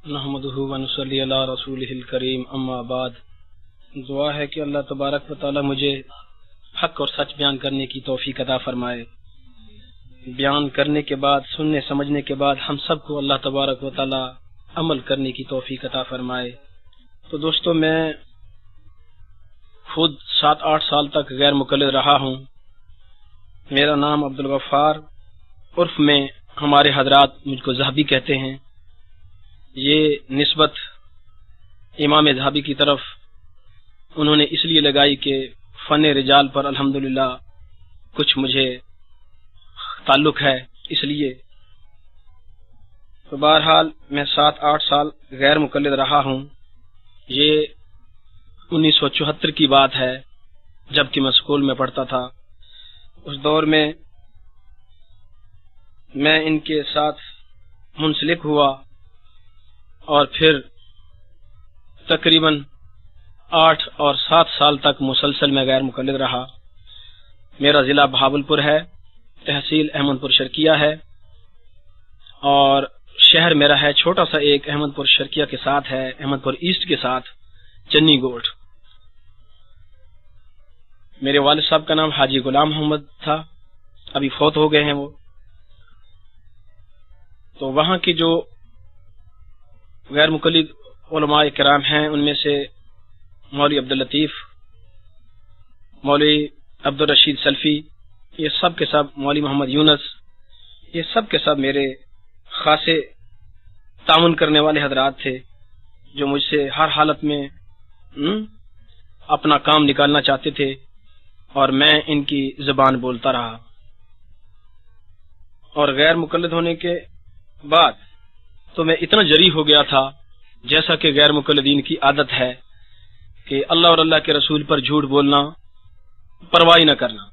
نحمدہ ونصلی علی رسولہ الکریم اما بعد۔ دعا ہے کہ اللہ تبارک و تعالی مجھے حق اور سچ بیان کرنے کی توفیق عطا فرمائے۔ بیان کرنے کے بعد، سننے سمجھنے کے بعد ہم سب کو اللہ تبارک و تعالی عمل کرنے کی توفیق عطا فرمائے۔ تو دوستو، میں خود 7-8 سال تک غیر مقلد رہا ہوں۔ میرا نام عبدالغفار، عرف میں ہمارے حضرات مجھ کو ذہبی کہتے ہیں۔ یہ نسبت امام ذہبی کی طرف انہوں نے اس لیے لگائی کہ فن رجال پر الحمدللہ کچھ مجھے تعلق ہے، اس لیے۔ تو بہرحال میں 7-8 سال غیر مقلد رہا ہوں۔ یہ 1974 کی بات ہے، جب کہ میں اسکول میں پڑھتا تھا۔ اس دور میں میں ان کے ساتھ منسلک ہوا اور پھر تقریباً 8 اور 7 سال تک مسلسل میں غیر مقلد رہا۔ میرا ضلع بہاولپور ہے، تحصیل احمد پور شرقیہ ہے، اور شہر میرا ہے چھوٹا سا ایک احمد پور شرقیہ کے ساتھ ہے، احمد پور ایسٹ کے ساتھ، چنی گوٹ۔ میرے والد صاحب کا نام حاجی غلام محمد تھا، ابھی فوت ہو گئے ہیں وہ۔ تو وہاں کی جو غیر مقلد علماء کرام ہیں، ان میں سے مولوی عبداللطیف، مولوی عبدالرشید سلفی، یہ سب کے سب، مولوی محمد یونس، یہ سب کے سب میرے خاصے تعاون کرنے والے حضرات تھے، جو مجھ سے ہر حالت میں اپنا کام نکالنا چاہتے تھے، اور میں ان کی زبان بولتا رہا۔ اور غیر مقلد ہونے کے بعد تو میں اتنا جری ہو گیا تھا، جیسا کہ غیر مقلدین کی عادت ہے کہ اللہ اور اللہ کے رسول پر جھوٹ بولنا، پرواہ نہ کرنا۔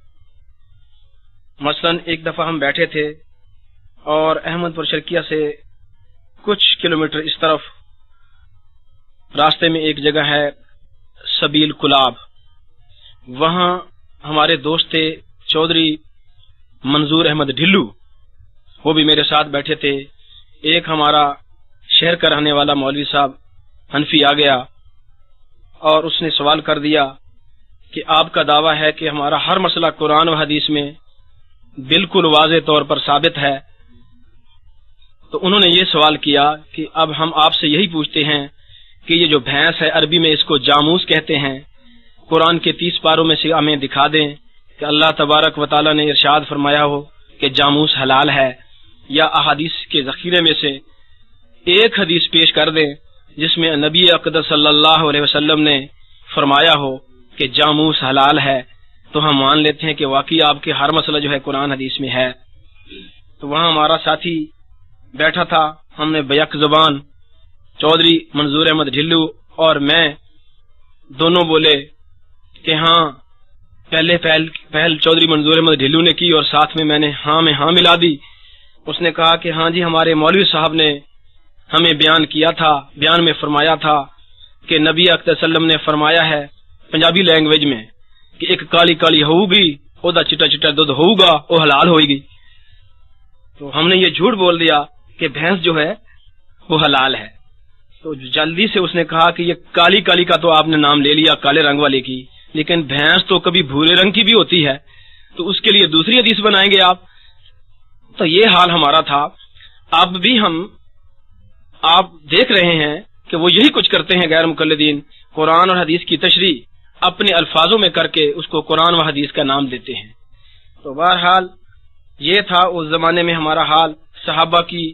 مثلا ایک دفعہ ہم بیٹھے تھے اور احمد پور شرقیہ سے کچھ کلومیٹر اس طرف راستے میں ایک جگہ ہے سبیل کلاب، وہاں ہمارے دوست تھے چودھری منظور احمد ڈھلو، وہ بھی میرے ساتھ بیٹھے تھے۔ ایک ہمارا شہر کا رہنے والا مولوی صاحب حنفی آ گیا اور اس نے سوال کر دیا کہ آپ کا دعویٰ ہے کہ ہمارا ہر مسئلہ قرآن و حدیث میں بالکل واضح طور پر ثابت ہے۔ تو انہوں نے یہ سوال کیا کہ اب ہم آپ سے یہی پوچھتے ہیں کہ یہ جو بھینس ہے، عربی میں اس کو جاموس کہتے ہیں، قرآن کے 30 پاروں میں سے ہمیں دکھا دیں کہ اللہ تبارک و تعالی نے ارشاد فرمایا ہو کہ جاموس حلال ہے، یا احادیث کے ذخیرے میں سے ایک حدیث پیش کر دیں جس میں نبی اقدس صلی اللہ علیہ وسلم نے فرمایا ہو کہ جاموس حلال ہے، تو ہم مان لیتے ہیں کہ واقعی آپ کے ہر مسئلہ جو ہے قرآن حدیث میں ہے۔ تو وہاں ہمارا ساتھی بیٹھا تھا، ہم نے بیک زبان چودھری منظور احمد ڈھلو اور میں دونوں بولے کہ ہاں، پہل چودھری منظور احمد ڈھلو نے کی اور ساتھ میں نے ہاں ملا دی۔ اس نے کہا کہ ہاں جی، ہمارے مولوی صاحب نے ہمیں بیان میں فرمایا تھا کہ نبی اکرم صلی اللہ علیہ وسلم نے فرمایا ہے پنجابی لینگویج میں کہ ایک کالی کالی ہوگی، اودا چٹا چٹا دودھ ہوگا، وہ حلال ہوئے گی۔ تو ہم نے یہ جھوٹ بول دیا کہ بھینس جو ہے وہ حلال ہے۔ تو جلدی سے اس نے کہا کہ یہ کالی کالی کا تو آپ نے نام لے لیا، کالے رنگ والے کی، لیکن بھینس تو کبھی بھورے رنگ کی بھی ہوتی ہے، تو اس کے لیے دوسری حدیث بنائیں گے آپ؟ تو یہ حال ہمارا تھا۔ اب بھی آپ دیکھ رہے ہیں کہ وہ یہی کچھ کرتے ہیں غیر مقلدین، قرآن اور حدیث کی تشریح اپنے الفاظوں میں کر کے اس کو قرآن و حدیث کا نام دیتے ہیں۔ تو بہرحال یہ تھا اس زمانے میں ہمارا حال۔ صحابہ کی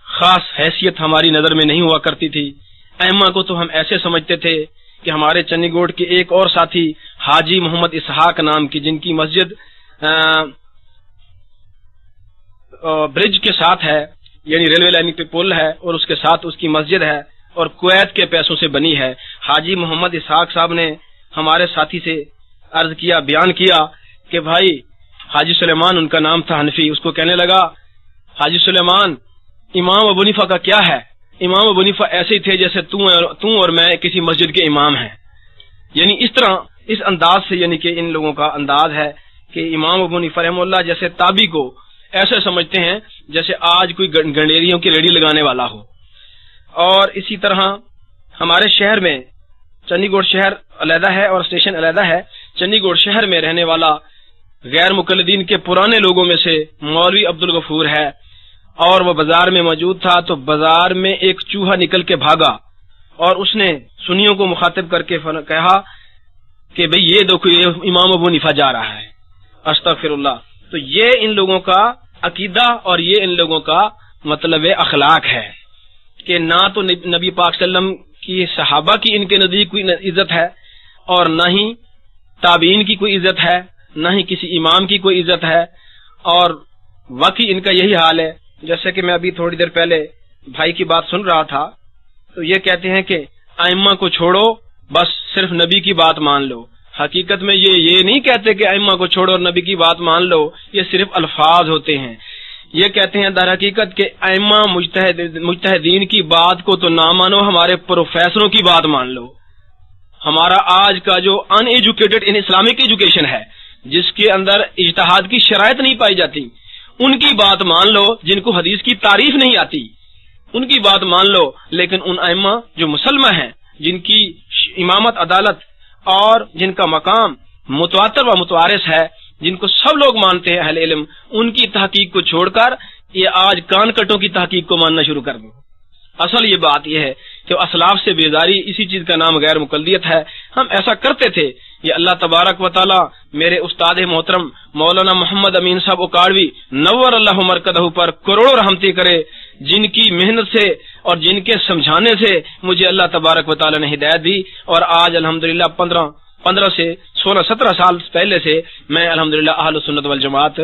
خاص حیثیت ہماری نظر میں نہیں ہوا کرتی تھی۔ ائمہ کو تو ہم ایسے سمجھتے تھے کہ ہمارے چنی گوڑ کے ایک اور ساتھی حاجی محمد اسحاق نام کی، جن کی مسجد برج کے ساتھ ہے، یعنی ریلوے لائن پہ پل ہے اور اس کے ساتھ اس کی مسجد ہے اور کویت کے پیسوں سے بنی ہے۔ حاجی محمد اسحاق صاحب نے ہمارے ساتھی سے عرض کیا، بیان کیا کہ بھائی حاجی سلیمان، ان کا نام تھا حنفی، اس کو کہنے لگا حاجی سلیمان، امام ابو حنیفہ کا کیا ہے؟ امام ابو حنیفہ ایسے ہی تھے جیسے تو اور میں کسی مسجد کے امام ہیں۔ یعنی اس طرح، اس انداز سے، یعنی کہ ان لوگوں کا انداز ہے کہ امام ابو حنیفہ رحمہ اللہ جیسے تابعی کو ایسے سمجھتے ہیں جیسے آج کوئی گنڈیریوں کی ریڑھی لگانے والا ہو۔ اور اسی طرح ہمارے شہر میں چنڈی گڑھ شہر علیحدہ ہے اور اسٹیشن علیحدہ ہے. چنڈی گڑھ شہر میں رہنے والا غیر مقلدین کے پرانے لوگوں میں سے مولوی عبدالغفور ہے، اور وہ بازار میں موجود تھا تو بازار میں ایک چوہا نکل کے بھاگا اور اس نے سنیوں کو مخاطب کر کے کہا کہ بھئی یہ دیکھو یہ امام ابو حنیفہ جا رہا ہے. استغفر اللہ. تو یہ ان لوگوں کا عقیدہ اور یہ ان لوگوں کا مطلب اخلاق ہے کہ نہ تو نبی پاک صلی اللہ علیہ وسلم کی صحابہ کی ان کے نزدیک کوئی عزت ہے، اور نہ ہی تابعین کی کوئی عزت ہے، نہ ہی کسی امام کی کوئی عزت ہے، اور واقعی ان کا یہی حال ہے. جیسے کہ میں ابھی تھوڑی دیر پہلے بھائی کی بات سن رہا تھا تو یہ کہتے ہیں کہ ائمہ کو چھوڑو، بس صرف نبی کی بات مان لو. حقیقت میں یہ نہیں کہتے کہ ائمہ کو چھوڑو اور نبی کی بات مان لو، یہ صرف الفاظ ہوتے ہیں. یہ کہتے ہیں در حقیقت کہ ائمہ مجتہدین کی بات کو تو نہ مانو، ہمارے پروفیسروں کی بات مان لو. ہمارا آج کا جو ان ایجوکیٹڈ ان اسلامک ایجوکیشن ہے، جس کے اندر اجتہاد کی شرائط نہیں پائی جاتی، ان کی بات مان لو. جن کو حدیث کی تعریف نہیں آتی ان کی بات مان لو، لیکن ان ائمہ جو مسلمہ ہیں، جن کی امامت عدالت اور جن کا مقام متواتر و متوارث ہے، جن کو سب لوگ مانتے ہیں اہل علم، ان کی تحقیق کو چھوڑ کر یہ آج کان کٹوں کی تحقیق کو ماننا شروع کر دو. اصل یہ بات یہ ہے کہ اسلاف سے بیزاری، اسی چیز کا نام غیر مقلدیت ہے. ہم ایسا کرتے تھے. یہ اللہ تبارک و تعالی میرے استاد محترم مولانا محمد امین صاحب اکاڑوی نور اللہ مرکزہ پر کروڑوں رحمتی کرے، جن کی محنت سے اور جن کے سمجھانے سے مجھے اللہ تبارک و تعالی نے ہدایت دی، اور آج الحمدللہ 15 سے 16-17 سال پہلے سے میں الحمدللہ اہل سنت والجماعت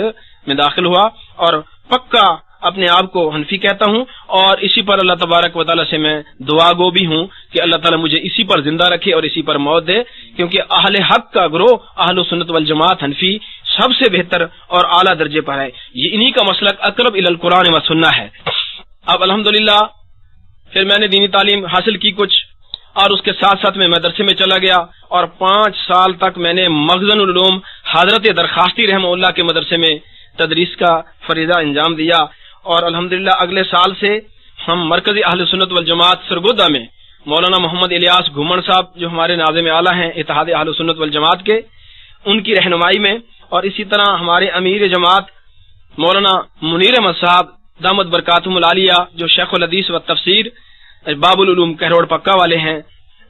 میں داخل ہوا، اور پکا اپنے آپ کو حنفی کہتا ہوں، اور اسی پر اللہ تبارک و تعالیٰ سے میں دعا گو بھی ہوں کہ اللہ تعالیٰ مجھے اسی پر زندہ رکھے اور اسی پر موت دے، کیونکہ اہل حق کا گروہ اہل سنت والجماعت حنفی سب سے بہتر اور اعلیٰ درجے پر ہے. یہ انہی کا مسلک اقرب الی القرآن و سنہ ہے. اب الحمدللہ پھر میں نے دینی تعلیم حاصل کی کچھ، اور اس کے ساتھ ساتھ میں مدرسے میں چلا گیا، اور 5 سال تک میں نے مخزن العلوم حضرت درخواستی رحمہ اللہ کے مدرسے میں تدریس کا فریضہ انجام دیا. اور الحمدللہ اگلے سال سے ہم مرکزی اہل سنت والجماعت سرگودا میں مولانا محمد الیاس گھومن صاحب جو ہمارے ناظم اعلیٰ ہیں اتحاد اہل سنت والجماعت کے، ان کی رہنمائی میں، اور اسی طرح ہمارے امیر جماعت مولانا منیر احمد صاحب دامت برکاتہم العالیہ جو شیخ الحدیث و تفسیر باب العلوم کہروڑ پکا والے ہیں،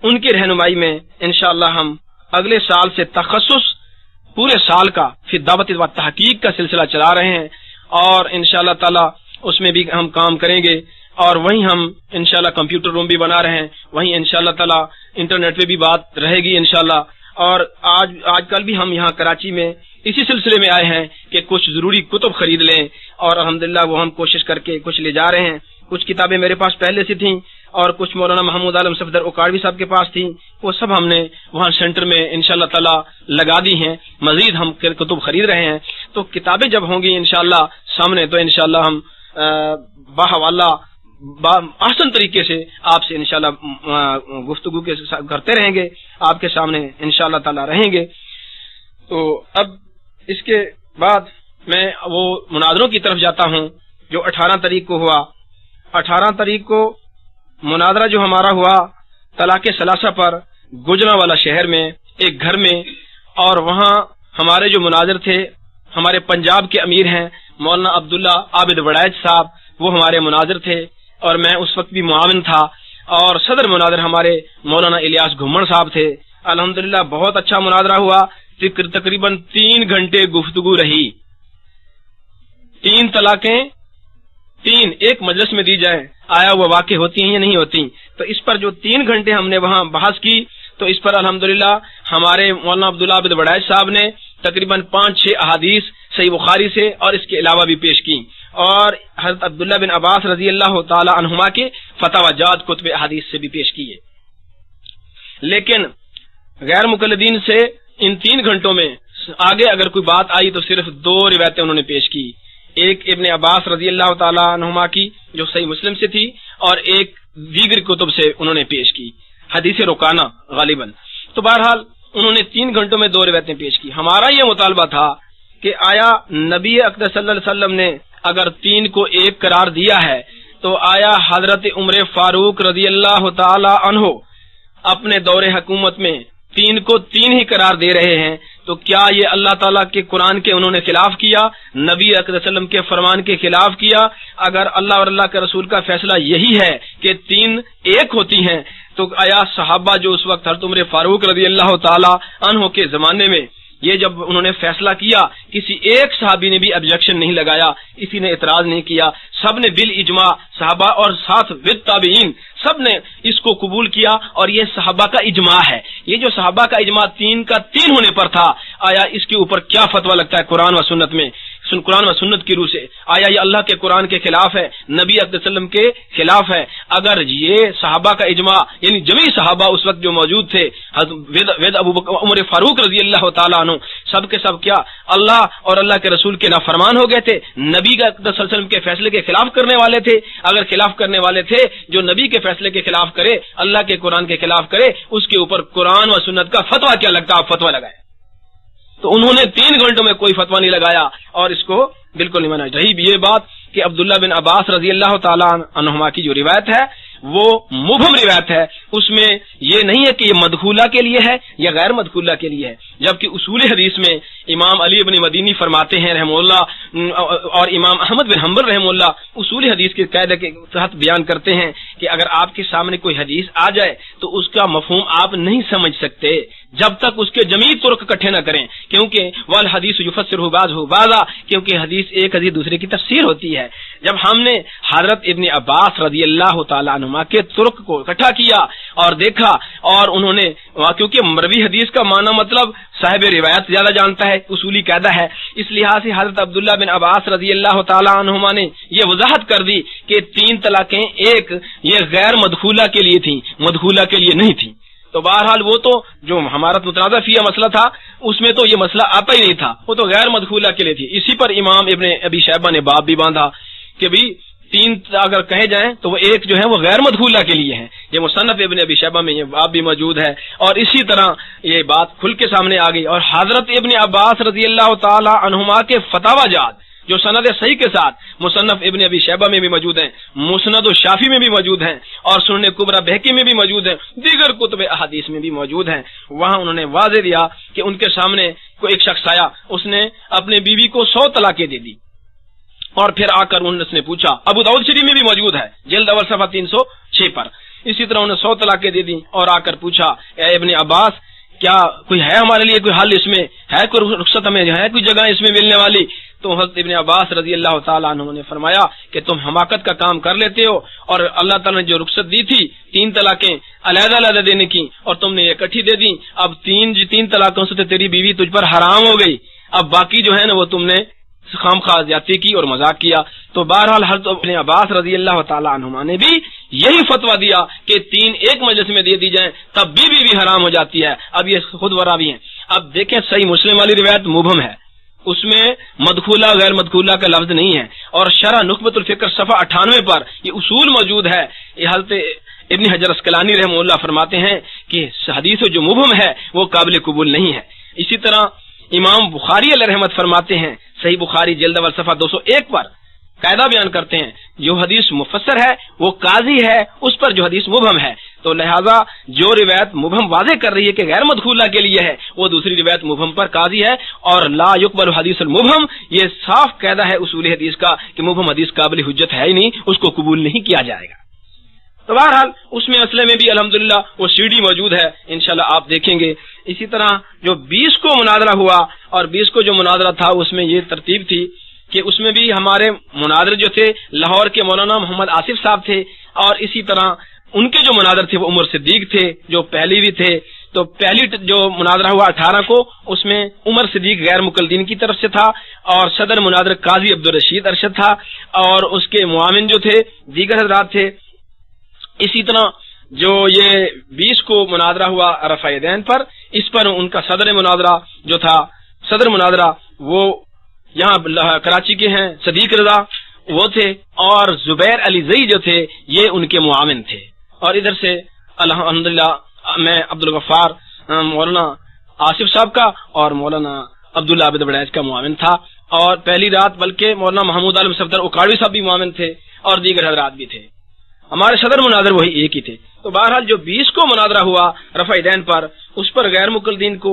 ان کی رہنمائی میں انشاءاللہ ہم اگلے سال سے تخصص پورے سال کا فی دعوت و تحقیق کا سلسلہ چلا رہے ہیں، اور انشاءاللہ تعالی اس میں بھی ہم کام کریں گے. اور وہیں ہم انشاءاللہ کمپیوٹر روم بھی بنا رہے ہیں، وہیں انشاءاللہ تعالی انٹرنیٹ پہ بھی بات رہے گی انشاءاللہ. اور آج کل بھی ہم یہاں کراچی میں اسی سلسلے میں آئے ہیں کہ کچھ ضروری کتب خرید لیں، اور الحمدللہ وہ ہم کوشش کر کے کچھ لے جا رہے ہیں. کچھ کتابیں میرے پاس پہلے سے تھیں اور کچھ مولانا محمود عالم صفدر اکاڑوی صاحب کے پاس تھیں، وہ سب ہم نے وہاں سینٹر میں انشاءاللہ تعالی لگا دی ہیں. مزید ہم کتب خرید رہے ہیں. تو کتابیں جب ہوں گی انشاءاللہ سامنے تو انشاءاللہ ہم باحوالہ احسن طریقے سے آپ سے انشاءاللہ گفتگو کرتے رہیں گے، آپ کے سامنے انشاءاللہ تعالی رہیں گے. تو اب اس کے بعد میں وہ مناظروں کی طرف جاتا ہوں جو 18 تاریخ کو ہوا. 18 تاریخ کو مناظرہ جو ہمارا ہوا طلاق ثلاثہ پر گجرانوالہ شہر میں ایک گھر میں، اور وہاں ہمارے جو مناظر تھے ہمارے پنجاب کے امیر ہیں مولانا عبداللہ عابد وڑائچ صاحب، وہ ہمارے مناظر تھے، اور میں اس وقت بھی معاون تھا. اور صدر مناظر ہمارے مولانا الیاس گھومن صاحب تھے. الحمدللہ بہت اچھا مناظرہ ہوا. تقریباً 3 گھنٹے گفتگو رہی. 3 طلاقیں 3 ایک مجلس میں دی جائیں، آیا وہ واقع ہوتی ہیں یا نہیں ہوتی؟ تو اس پر جو 3 گھنٹے ہم نے وہاں بحث کی، تو اس پر الحمدللہ ہمارے مولانا عبداللہ عابد وڑائچ صاحب نے تقریباً 5-6 احادیث صحیح بخاری سے اور اس کے علاوہ بھی پیش کی، اور حضرت عبداللہ بن عباس رضی اللہ تعالی عنہما کے فتاوی جات کتب احادیث سے بھی پیش کیے. لیکن غیر مقلدین سے ان 3 گھنٹوں میں آگے اگر کوئی بات آئی تو صرف 2 روایتیں انہوں نے پیش کی. ایک ابن عباس رضی اللہ تعالی عنہما کی جو صحیح مسلم سے تھی، اور ایک دیگر کتب سے انہوں نے پیش کی، حدیث رکانہ غالباً. تو بہرحال انہوں نے 3 گھنٹوں میں 2 روایتیں پیش کی. ہمارا یہ مطالبہ تھا کہ آیا نبی اقدس صلی اللہ علیہ وسلم نے اگر 3 کو 1 قرار دیا ہے، تو آیا حضرت عمر فاروق رضی اللہ تعالی عنہ اپنے دور حکومت میں 3 کو 3 ہی قرار دے رہے ہیں، تو کیا یہ اللہ تعالیٰ کے قرآن کے انہوں نے خلاف کیا، نبی اکرم صلی اللہ علیہ وسلم کے فرمان کے خلاف کیا؟ اگر اللہ اور اللہ کے رسول کا فیصلہ یہی ہے کہ 3 ایک ہوتی ہیں، تو آیا صحابہ جو اس وقت حضرت عمر فاروق رضی اللہ تعالی عنہ کے زمانے میں یہ جب انہوں نے فیصلہ کیا، کسی ایک صحابی نے بھی آبجیکشن نہیں لگایا، کسی نے اعتراض نہیں کیا، سب نے بالاجماع صحابہ اور ساتھ بالتابعین سب نے اس کو قبول کیا، اور یہ صحابہ کا اجماع ہے۔ یہ جو صحابہ کا اجماع 3 کا 3 ہونے پر تھا، آیا اس کے اوپر کیا فتویٰ لگتا ہے قرآن و سنت میں، قرآن و سنت کی روح سے؟ آیا یہ اللہ کے قرآن کے خلاف ہے، نبی اکرم صلی اللہ علیہ وسلم کے خلاف ہے؟ اگر یہ صحابہ کا اجماع یعنی جمیع صحابہ اس وقت جو موجود تھے، عمر فاروق رضی اللہ تعالیٰ عنہ سب کے سب کیا اللہ اور اللہ کے رسول کے نافرمان ہو گئے تھے، نبی کا صلی اللہ علیہ وسلم کے فیصلے کے خلاف کرنے والے تھے؟ اگر خلاف کرنے والے تھے، جو نبی کے فیصلے کے خلاف کرے، اللہ کے قرآن کے خلاف کرے، اس کے اوپر قرآن و سنت کا فتویٰ کیا لگتا ہے؟ آپ فتویٰ لگائے۔ تو انہوں نے 3 گھنٹوں میں کوئی فتویٰ نہیں لگایا اور اس کو بالکل نہیں مانا۔ رہی یہ بات کہ عبداللہ بن عباس رضی اللہ تعالیٰ عنہما کی جو روایت ہے وہ مبہم روایت ہے، اس میں یہ نہیں ہے کہ یہ مدخولہ کے لیے ہے یا غیر مدخولہ کے لیے ہے، جبکہ اصول حدیث میں امام علی بن مدینی فرماتے ہیں رحمہ اللہ اور امام احمد بن حنبل رحمہ اللہ اصول حدیث کے قاعدے کے تحت بیان کرتے ہیں کہ اگر آپ کے سامنے کوئی حدیث آ جائے تو اس کا مفہوم آپ نہیں سمجھ سکتے جب تک اس کے جمیع طرق اکٹھے نہ کریں، کیونکہ والحدیث یفسرہ بعضہ بعضا، کیونکہ حدیث ایک حدیث دوسرے کی تفسیر ہوتی ہے۔ جب ہم نے حضرت ابن عباس رضی اللہ تعالیٰ عنہما کے طرق کو اکٹھا کیا اور دیکھا، اور انہوں نے کیونکہ مروی حدیث کا معنی مطلب صاحب روایت زیادہ جانتا ہے، اصولی قاعدہ ہے، اس لحاظ سے حضرت عبداللہ بن عباس رضی اللہ تعالیٰ عنہما نے یہ وضاحت کر دی کہ 3 طلاقیں ایک یہ غیر مدخولہ کے لیے تھیں، مدخولہ کے لیے نہیں تھیں۔ تو بہرحال وہ تو جو ہمارا متنازع فیہ مسئلہ تھا اس میں تو یہ مسئلہ آتا ہی نہیں تھا، وہ تو غیر مدخولہ کے لیے تھی۔ اسی پر امام ابن ابی شیبہ نے باب بھی باندھا کہ بھی 3 اگر کہے جائیں تو وہ ایک جو ہے وہ غیر مدخولہ کے لیے ہے، یہ مصنف ابن ابی شیبہ میں یہ باب بھی موجود ہے، اور اسی طرح یہ بات کھل کے سامنے آ گئی۔ اور حضرت ابن عباس رضی اللہ تعالی عنہما کے فتاوی جات جو سند صحیح کے ساتھ مصنف ابن ابی شیبہ میں بھی موجود ہیں، مسند الشافعی میں بھی موجود ہیں، اور سنن کبریٰ بہقی میں بھی موجود ہیں، دیگر کتب احادیث میں بھی موجود ہیں، وہاں انہوں نے واضح دیا کہ ان کے سامنے کوئی ایک شخص آیا، اس نے اپنی بیوی کو 100 طلاقیں دے دی، اور پھر آ کر اس نے پوچھا، ابو داؤد شریف میں بھی موجود ہے جلد اول صفحہ 306 پر، اسی طرح انہوں نے 100 طلاقیں دے دی اور آ کر پوچھا، اے ابن عباس کیا کوئی ہے ہمارے لیے کوئی حل، اس میں ہے کوئی رخصت، ہمیں ہے کوئی جگہ اس میں ملنے والی؟ تو حضرت ابن عباس رضی اللہ تعالیٰ عنہ نے فرمایا کہ تم حماقت کا کام کر لیتے ہو، اور اللہ تعالیٰ نے جو رخصت دی تھی 3 طلاقیں علیحدہ علیحدہ دینے کی، اور تم نے اکٹھی دے دی، اب 3 طلاقوں سے تو تیری بیوی تجھ پر حرام ہو گئی، اب باقی جو ہے نا وہ تم نے خام خواہ زیادتی کی اور مذاق کیا۔ تو بہرحال حضرت ابن عباس رضی اللہ تعالیٰ عنہما نے بھی یہی فتویٰ دیا کہ 3 ایک مجلس میں دے دی جائیں تب بھی حرام ہو جاتی ہے۔ اب یہ خود وراوی ہیں۔ اب دیکھیں صحیح مسلم والی روایت مبہم ہے، اس میں مدخولہ غیر مدخولہ کا لفظ نہیں ہے، اور شرح نخبۃ الفکر صفحہ 98 پر یہ اصول موجود ہے۔ یہ حضرت ابن حجر اسقلانی رحمہ اللہ فرماتے ہیں کہ حدیث جو مبہم ہے وہ قابل قبول نہیں ہے۔ اسی طرح امام بخاری علیہ رحمت فرماتے ہیں، صحیح بخاری جلد اول صفحہ 201 پر قاعدہ بیان کرتے ہیں، جو حدیث مفسر ہے وہ قاضی ہے اس پر جو حدیث مبہم ہے، تو لہذا جو روایت مبہم واضح کر رہی ہے کہ غیر مدخولہ کے لیے ہے، وہ دوسری روایت مبہم پر قاضی ہے، اور لا یقبل حدیث المبہم، یہ صاف قاعدہ ہے اصول حدیث کا کہ مبہم حدیث قابل حجت ہے ہی نہیں، اس کو قبول نہیں کیا جائے گا۔ تو بہرحال اس میں اصل میں بھی الحمدللہ وہ سی ڈی موجود ہے، انشاءاللہ آپ دیکھیں گے۔ اسی طرح جو 20 کو مناظرہ ہوا، اور 20 کو جو مناظرہ تھا اس میں یہ ترتیب تھی کہ اس میں بھی ہمارے مناظر جو تھے لاہور کے مولانا محمد آصف صاحب تھے، اور اسی طرح ان کے جو مناظر تھے وہ عمر صدیق تھے جو پہلی بھی تھے۔ تو پہلی جو مناظرہ ہوا 18 کو، اس میں عمر صدیق غیر مقلدین کی طرف سے تھا، اور صدر مناظر قاضی عبدالرشید ارشد تھا، اور اس کے معاون جو تھے دیگر حضرات تھے۔ اسی طرح جو یہ 20 کو مناظرہ ہوا رفع دین پر، اس پر ان کا صدر مناظرہ جو تھا، صدر مناظرہ وہ یہاں کراچی کے ہیں صدیق رضا وہ تھے، اور زبیر علی زئی جو تھے یہ ان کے معاون تھے، اور ادھر سے الحمدللہ میں عبدالغفار مولانا آصف صاحب کا اور مولانا عبداللہ عابد بڑیچ کا معاون تھا، اور پہلی رات بلکہ مولانا محمود عالم صفدر اکاڑوی صاحب بھی معاون تھے، اور دیگر حضرات بھی تھے، ہمارے صدر مناظر وہی ایک ہی تھے۔ تو بہرحال جو 20 کو مناظرہ ہوا رفع دین پر، اس پر غیر مقلدین کو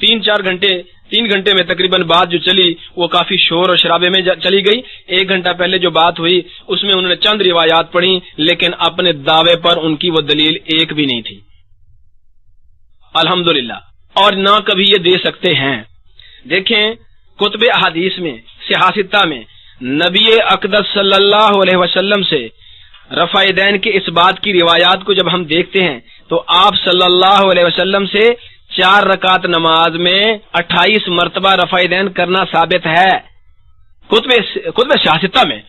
3 گھنٹے میں تقریباً بات جو چلی وہ کافی شور اور شرابے میں چلی گئی۔ 1 گھنٹہ پہلے جو بات ہوئی اس میں انہوں نے چند روایات پڑھی، لیکن اپنے دعوے پر ان کی وہ دلیل ایک بھی نہیں تھی، الحمدللہ، اور نہ کبھی یہ دے سکتے ہیں۔ دیکھیں کتب احادیث میں، صحاح میں نبی اقدس صلی اللہ علیہ وسلم سے رفع دین کے اس بات کی روایات کو جب ہم دیکھتے ہیں تو آپ صلی اللہ علیہ وسلم سے 4 رکعت نماز میں 28 مرتبہ رفع دین کرنا ثابت ہے کتب صحاح میں،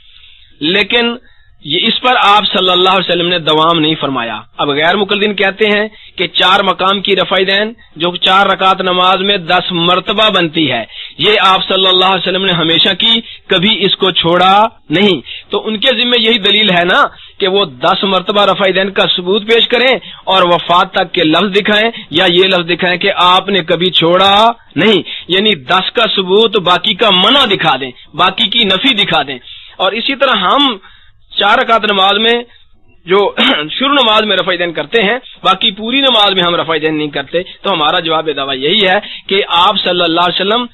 لیکن یہ اس پر آپ صلی اللہ علیہ وسلم نے دوام نہیں فرمایا۔ اب غیر مقلدین کہتے ہیں کہ 4 مقام کی رفع دین جو 4 رکعت نماز میں 10 مرتبہ بنتی ہے، یہ آپ صلی اللہ علیہ وسلم نے ہمیشہ کی، کبھی اس کو چھوڑا نہیں۔ تو ان کے ذمہ یہی دلیل ہے نا کہ وہ 10 مرتبہ رفع دین کا ثبوت پیش کریں اور وفات تک کے لفظ دکھائیں، یا یہ لفظ دکھائیں کہ آپ نے کبھی چھوڑا نہیں، یعنی 10 کا ثبوت باقی کا منع دکھا دیں، باقی کی نفی دکھا دیں۔ اور اسی طرح ہم 4 رکعت نماز میں جو شروع نماز میں رفع دین کرتے ہیں، باقی پوری نماز میں ہم رفع دین نہیں کرتے، تو ہمارا جواب دعویٰ یہی ہے کہ آپ صلی اللہ علیہ وسلم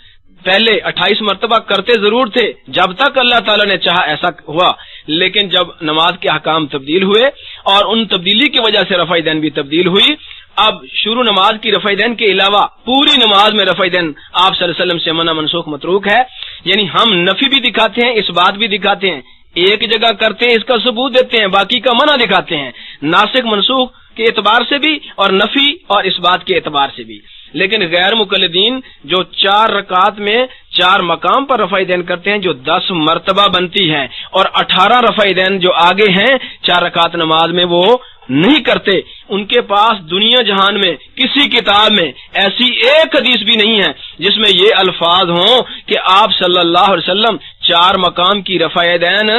پہلے 28 مرتبہ کرتے ضرور تھے جب تک اللہ تعالیٰ نے چاہا ایسا ہوا، لیکن جب نماز کے احکام تبدیل ہوئے اور ان تبدیلی کی وجہ سے رفع دین بھی تبدیل ہوئی، اب شروع نماز کی رفع دین کے علاوہ پوری نماز میں رفع دین آپ صلی اللہ علیہ وسلم سے منع منسوخ متروک ہے۔ یعنی ہم نفی بھی دکھاتے ہیں، اس بات بھی دکھاتے ہیں، ایک جگہ کرتے ہیں اس کا ثبوت دیتے ہیں، باقی کا منع دکھاتے ہیں، ناسخ منسوخ کے اعتبار سے بھی اور نفی اور اس بات کے اعتبار سے بھی۔ لیکن غیر مقلدین جو 4 رکعات میں 4 مقام پر رفع دین کرتے ہیں جو 10 مرتبہ بنتی ہیں، اور 18 رفع دین جو آگے ہیں 4 رکعت نماز میں وہ نہیں کرتے، ان کے پاس دنیا جہان میں کسی کتاب میں ایسی ایک حدیث بھی نہیں ہے جس میں یہ الفاظ ہوں کہ آپ صلی اللہ علیہ وسلم 4 مقام کی رفع دین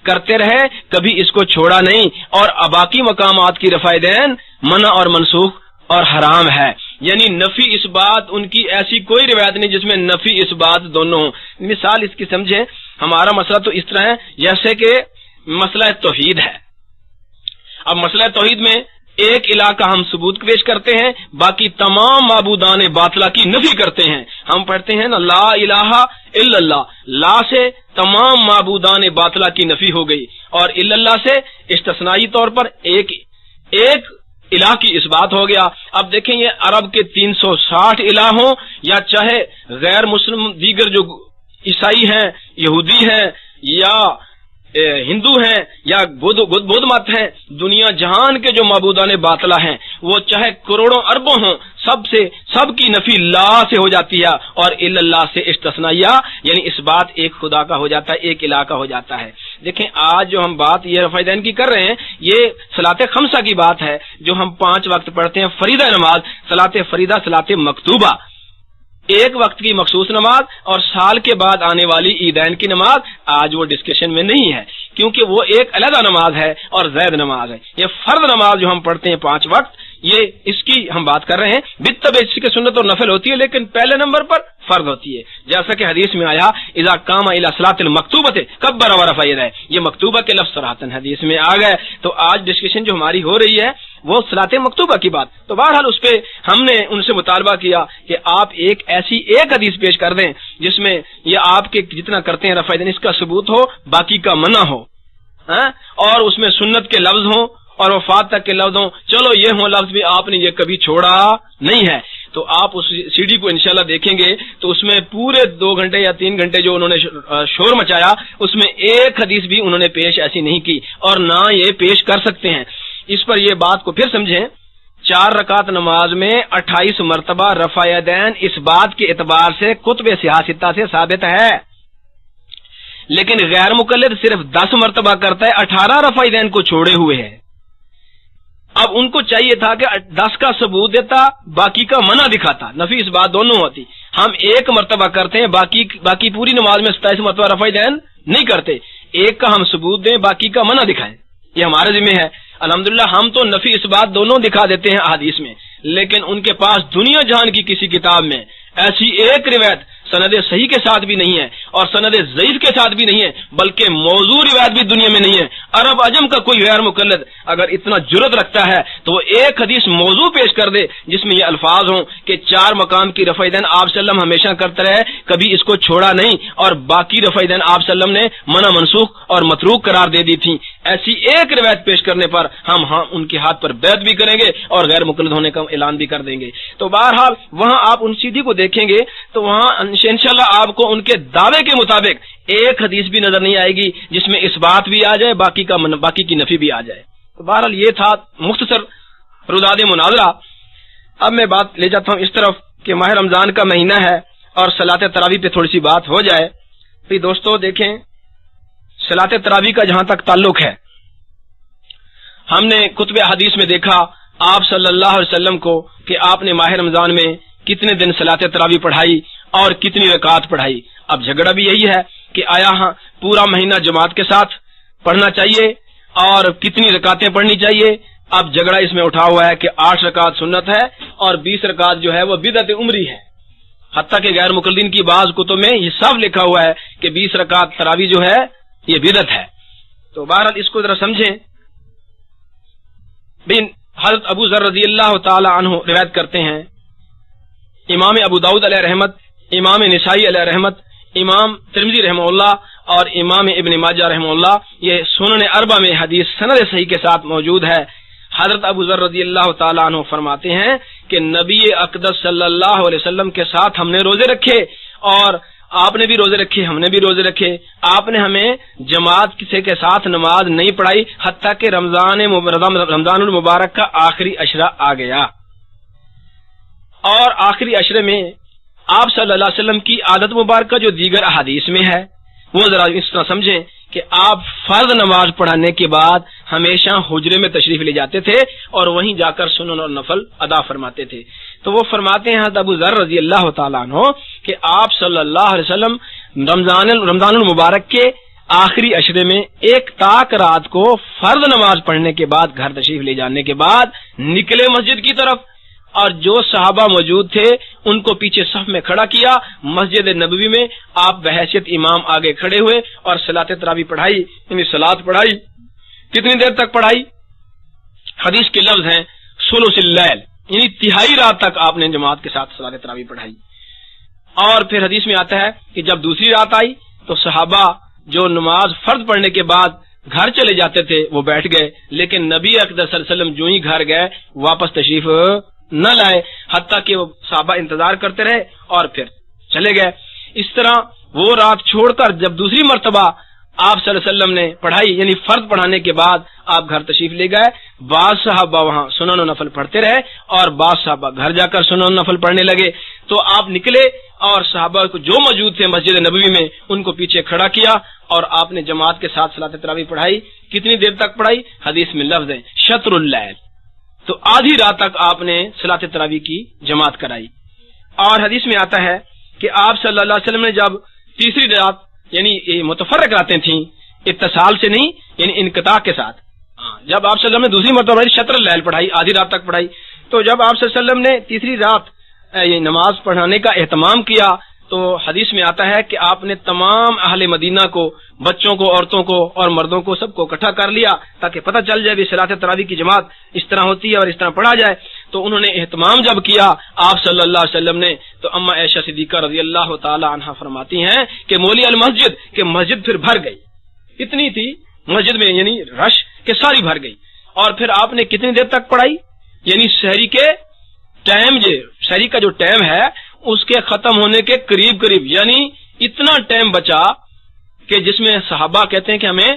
کرتے رہے، کبھی اس کو چھوڑا نہیں، اور باقی مقامات کی رفع دین منع اور منسوخ اور حرام ہے۔ یعنی نفی اس بات ان کی ایسی کوئی روایت نہیں جس میں نفی اس بات دونوں ہوں۔ مثال اس کی سمجھیں، ہمارا مسئلہ تو اس طرح ہے جیسے کہ مسئلہ توحید ہے۔ اب مسئلہ توحید میں ایک الہ کا ہم ثبوت پیش کرتے ہیں، باقی تمام معبودان باطلہ کی نفی کرتے ہیں۔ ہم پڑھتے ہیں نا لا الہ الا اللہ، لا سے تمام معبودان باطلہ کی نفی ہو گئی، اور الا اللہ سے استثنائی طور پر ایک الہ کی اس بات ہو گیا۔ اب دیکھیں یہ عرب کے 360 الہ ہوں یا چاہے غیر مسلم دیگر جو عیسائی ہیں، یہودی ہیں یا ہندو ہیں یا بدھ مت ہیں، دنیا جہان کے جو معبودان باطلہ ہیں وہ چاہے کروڑوں اربوں ہوں، سب کی نفی لا سے ہو جاتی ہے، اور الا اللہ سے استثنائیہ یعنی اس بات ایک خدا کا ہو جاتا ہے، ایک الہ کا ہو جاتا ہے۔ دیکھیں آج جو ہم بات یہ رفع دین کی کر رہے ہیں یہ صلاۃ خمسہ کی بات ہے جو ہم 5 وقت پڑھتے ہیں، فریضہ نماز، صلاۃ فریضہ، صلاۃ مکتوبہ، ایک وقت کی مخصوص نماز، اور سال کے بعد آنے والی عیدین کی نماز آج وہ ڈسکشن میں نہیں ہے، کیونکہ وہ ایک علیحدہ نماز ہے اور زید نماز ہے۔ یہ فرض نماز جو ہم پڑھتے ہیں 5 وقت، یہ اس کی ہم بات کر رہے ہیں۔ بالطبع اس کی سنت اور نفل ہوتی ہے، لیکن پہلے نمبر پر فرض ہوتی ہے، جیسا کہ حدیث میں آیا اذا قام الی الصلاۃ المکتوبۃ کبر ورفع یدیہ، یہ مکتوبہ کے لفظ صراحتاً حدیث میں آ گئے۔ تو آج ڈسکشن جو ہماری ہو رہی ہے وہ صلاۃ مکتوبہ کی بات، تو بہرحال اس پہ ہم نے ان سے مطالبہ کیا کہ آپ ایک ایسی حدیث پیش کر دیں جس میں یہ آپ کے جتنا کرتے ہیں رفع دین اس کا ثبوت ہو، باقی کا منع ہو، اور اس میں سنت کے لفظ ہوں اور وفات تک کے لفظ ہوں، چلو یہ ہوں لفظ بھی آپ نے یہ کبھی چھوڑا نہیں ہے۔ تو آپ اس سی ڈی کو انشاءاللہ دیکھیں گے تو اس میں پورے 2 گھنٹے یا 3 گھنٹے جو انہوں نے شور مچایا، اس میں ایک حدیث بھی انہوں نے پیش ایسی نہیں کی، اور نہ یہ پیش کر سکتے ہیں۔ اس پر یہ بات کو پھر سمجھیں، 4 رکعت نماز میں 28 مرتبہ رفع یدین اس بات کے اعتبار سے کتب صحاح سے ثابت ہے، لیکن غیر مقلد صرف 10 مرتبہ کرتا ہے، 18 رفع یدین کو چھوڑے ہوئے ہے۔ اب ان کو چاہیے تھا کہ 10 کا ثبوت دیتا، باقی کا منع دکھاتا، نفی اس بات دونوں ہوتی۔ ہم 1 مرتبہ کرتے ہیں، باقی پوری نماز میں 27 مرتبہ رفع یدین نہیں کرتے، 1 کا ہم ثبوت دیں، باقی کا منع دکھائیں، یہ ہمارے ذمہ ہے۔ الحمدللہ ہم تو نفی اس بات دونوں دکھا دیتے ہیں احادیث میں، لیکن ان کے پاس دنیا جہان کی کسی کتاب میں ایسی ایک روایت سند صحیح کے ساتھ بھی نہیں ہے اور سند ضعیف کے ساتھ بھی نہیں ہے، بلکہ موضوع روایت بھی دنیا میں نہیں ہے۔ عرب عجم کا کوئی غیر مقلد اگر اتنا جرت رکھتا ہے تو وہ ایک حدیث موضوع پیش کر دے جس میں یہ الفاظ ہوں کہ 4 مقام کی رفع دین آپ صلی اللہ علیہ وسلم ہمیشہ کرتے رہے، کبھی اس کو چھوڑا نہیں، اور باقی رفع دین آپ صلی اللہ علیہ وسلم نے منع منسوخ اور متروک قرار دے دی تھی، ایسی ایک روایت پیش کرنے پر ہم ان کے ہاتھ پر بیعت بھی کریں گے اور غیر مقلد ہونے کا اعلان بھی کر دیں گے۔ تو بہرحال وہاں آپ ان سیدھی کو دیکھیں گے تو وہاں انشاءاللہ آپ کو ان کے دعوے کے مطابق ایک حدیث بھی نظر نہیں آئے گی جس میں اس بات بھی آ جائے، باقی کی نفی بھی آ جائے۔ تو بہرحال یہ تھا مختصر رداد مناظرہ۔ اب میں بات لے جاتا ہوں اس طرف کہ ماہ رمضان کا مہینہ ہے اور صلاۃ تراویح پہ تھوڑی سی بات ہو جائے۔ تو دوستو دیکھیں، صلاۃ تراویح کا جہاں تک تعلق ہے، ہم نے کتب حدیث میں دیکھا آپ صلی اللہ علیہ وسلم کو کہ آپ نے ماہ رمضان میں کتنے دن صلاۃ تراویح پڑھائی اور کتنی رکعات پڑھائی۔ اب جھگڑا بھی یہی ہے کہ آیا پورا مہینہ جماعت کے ساتھ پڑھنا چاہیے اور کتنی رکعتیں پڑھنی چاہیے۔ اب جھگڑا اس میں اٹھا ہوا ہے کہ 8 رکعت سنت ہے اور 20 رکعت جو ہے وہ بدعت عمری ہے، حتیٰ کہ غیر مقلدین کی بعض کتب میں یہ صاف لکھا ہوا ہے کہ 20 رکعت تراویح جو ہے یہ بدعت ہے۔ تو بہرحال اس کو ذرا سمجھیں۔ حضرت ابو ذر رضی اللہ تعالی عنہ روایت کرتے ہیں، امام ابو داؤد علیہ رحمت، امام نسائی علیہ رحمت، امام ترمذی رحمہ اللہ اور امام ابن ماجہ رحمہ اللہ، یہ سنن اربع میں حدیث سند صحیح کے ساتھ موجود ہے۔ حضرت ابو ذر رضی اللہ تعالی عنہ فرماتے ہیں کہ نبی اقدس صلی اللہ علیہ وسلم کے ساتھ ہم نے روزے رکھے اور آپ نے بھی روزے رکھے، ہم نے بھی روزے رکھے، آپ نے ہمیں جماعت کسی کے ساتھ نماز نہیں پڑھائی حتیٰ کہ رمضان المبارک کا آخری عشرہ آ گیا، اور آخری عشرے میں آپ صلی اللہ علیہ وسلم کی عادت مبارکہ جو دیگر احادیث میں ہے وہ ذرا اس طرح سمجھیں کہ آپ فرض نماز پڑھانے کے بعد ہمیشہ حجرے میں تشریف لے جاتے تھے اور وہیں جا کر سنن اور نفل ادا فرماتے تھے۔ تو وہ فرماتے ہیں حضرت ابو ذر رضی اللہ تعالیٰ عنہ کہ آپ صلی اللہ علیہ وسلم رمضان المبارک کے آخری عشرے میں ایک تاک رات کو فرض نماز پڑھنے کے بعد گھر تشریف لے جانے کے بعد نکلے مسجد کی طرف، اور جو صحابہ موجود تھے ان کو پیچھے صف میں کھڑا کیا، مسجد نبوی میں آپ بحیثیت امام آگے کھڑے ہوئے اور صلاۃ تراویح پڑھائی، یعنی صلاۃ پڑھائی۔ کتنی دیر تک پڑھائی؟ حدیث کے لفظ ہیں ثلث اللیل، یعنی تہائی رات تک آپ نے جماعت کے ساتھ صلاۃ تراویح پڑھائی۔ اور پھر حدیث میں آتا ہے کہ جب دوسری رات آئی تو صحابہ جو نماز فرض پڑھنے کے بعد گھر چلے جاتے تھے وہ بیٹھ گئے، لیکن نبی اقدس صلی اللہ علیہ وسلم جو ہی گھر گئے واپس تشریف نہ لائے، حتیٰ کہ وہ صحابہ انتظار کرتے رہے اور پھر چلے گئے۔ اس طرح وہ رات چھوڑ کر جب دوسری مرتبہ آپ صلی اللہ علیہ وسلم نے پڑھائی، یعنی فرض پڑھانے کے بعد آپ گھر تشریف لے گئے، بعض صحابہ وہاں سنن و نفل پڑھتے رہے اور بعض صحابہ گھر جا کر سنن و نفل پڑھنے لگے۔ تو آپ نکلے اور صحابہ کو جو موجود تھے مسجد نبوی میں ان کو پیچھے کھڑا کیا اور آپ نے جماعت کے ساتھ صلاۃ تراویح پڑھائی۔ کتنی دیر تک پڑھائی؟ حدیث میں لفظ ہے شطر اللیل، تو آدھی رات تک آپ نے صلاۃ تراویح کی جماعت کرائی۔ اور حدیث میں آتا ہے کہ آپ صلی اللہ علیہ وسلم نے جب تیسری رات، یعنی متفرق راتیں تھیں اتصال سے نہیں، یعنی انقطاع کے ساتھ، جب آپ صلی اللہ علیہ وسلم نے دوسری مرتبہ شطر اللیل پڑھائی، آدھی رات تک پڑھائی، تو جب آپ صلی اللہ علیہ وسلم نے تیسری رات یہ نماز پڑھانے کا اہتمام کیا تو حدیث میں آتا ہے کہ آپ نے تمام اہل مدینہ کو، بچوں کو، عورتوں کو اور مردوں کو سب کو اکٹھا کر لیا تاکہ پتہ چل جائے بھی صلاۃ تراویح کی جماعت اس طرح ہوتی ہے اور اس طرح پڑھا جائے۔ تو انہوں نے اہتمام جب کیا آپ صلی اللہ علیہ وسلم نے، تو اما عائشہ صدیقہ رضی اللہ تعالی عنہا فرماتی ہیں کہ مولی المسجد، کہ مسجد پھر بھر گئی، اتنی تھی مسجد میں یعنی رش کہ ساری بھر گئی۔ اور پھر آپ نے کتنی دیر تک پڑھائی؟ یعنی سحری کے ٹائم، سحری کا جو ٹائم ہے اس کے ختم ہونے کے قریب قریب، یعنی اتنا ٹائم بچا کہ جس میں صحابہ کہتے ہیں کہ ہمیں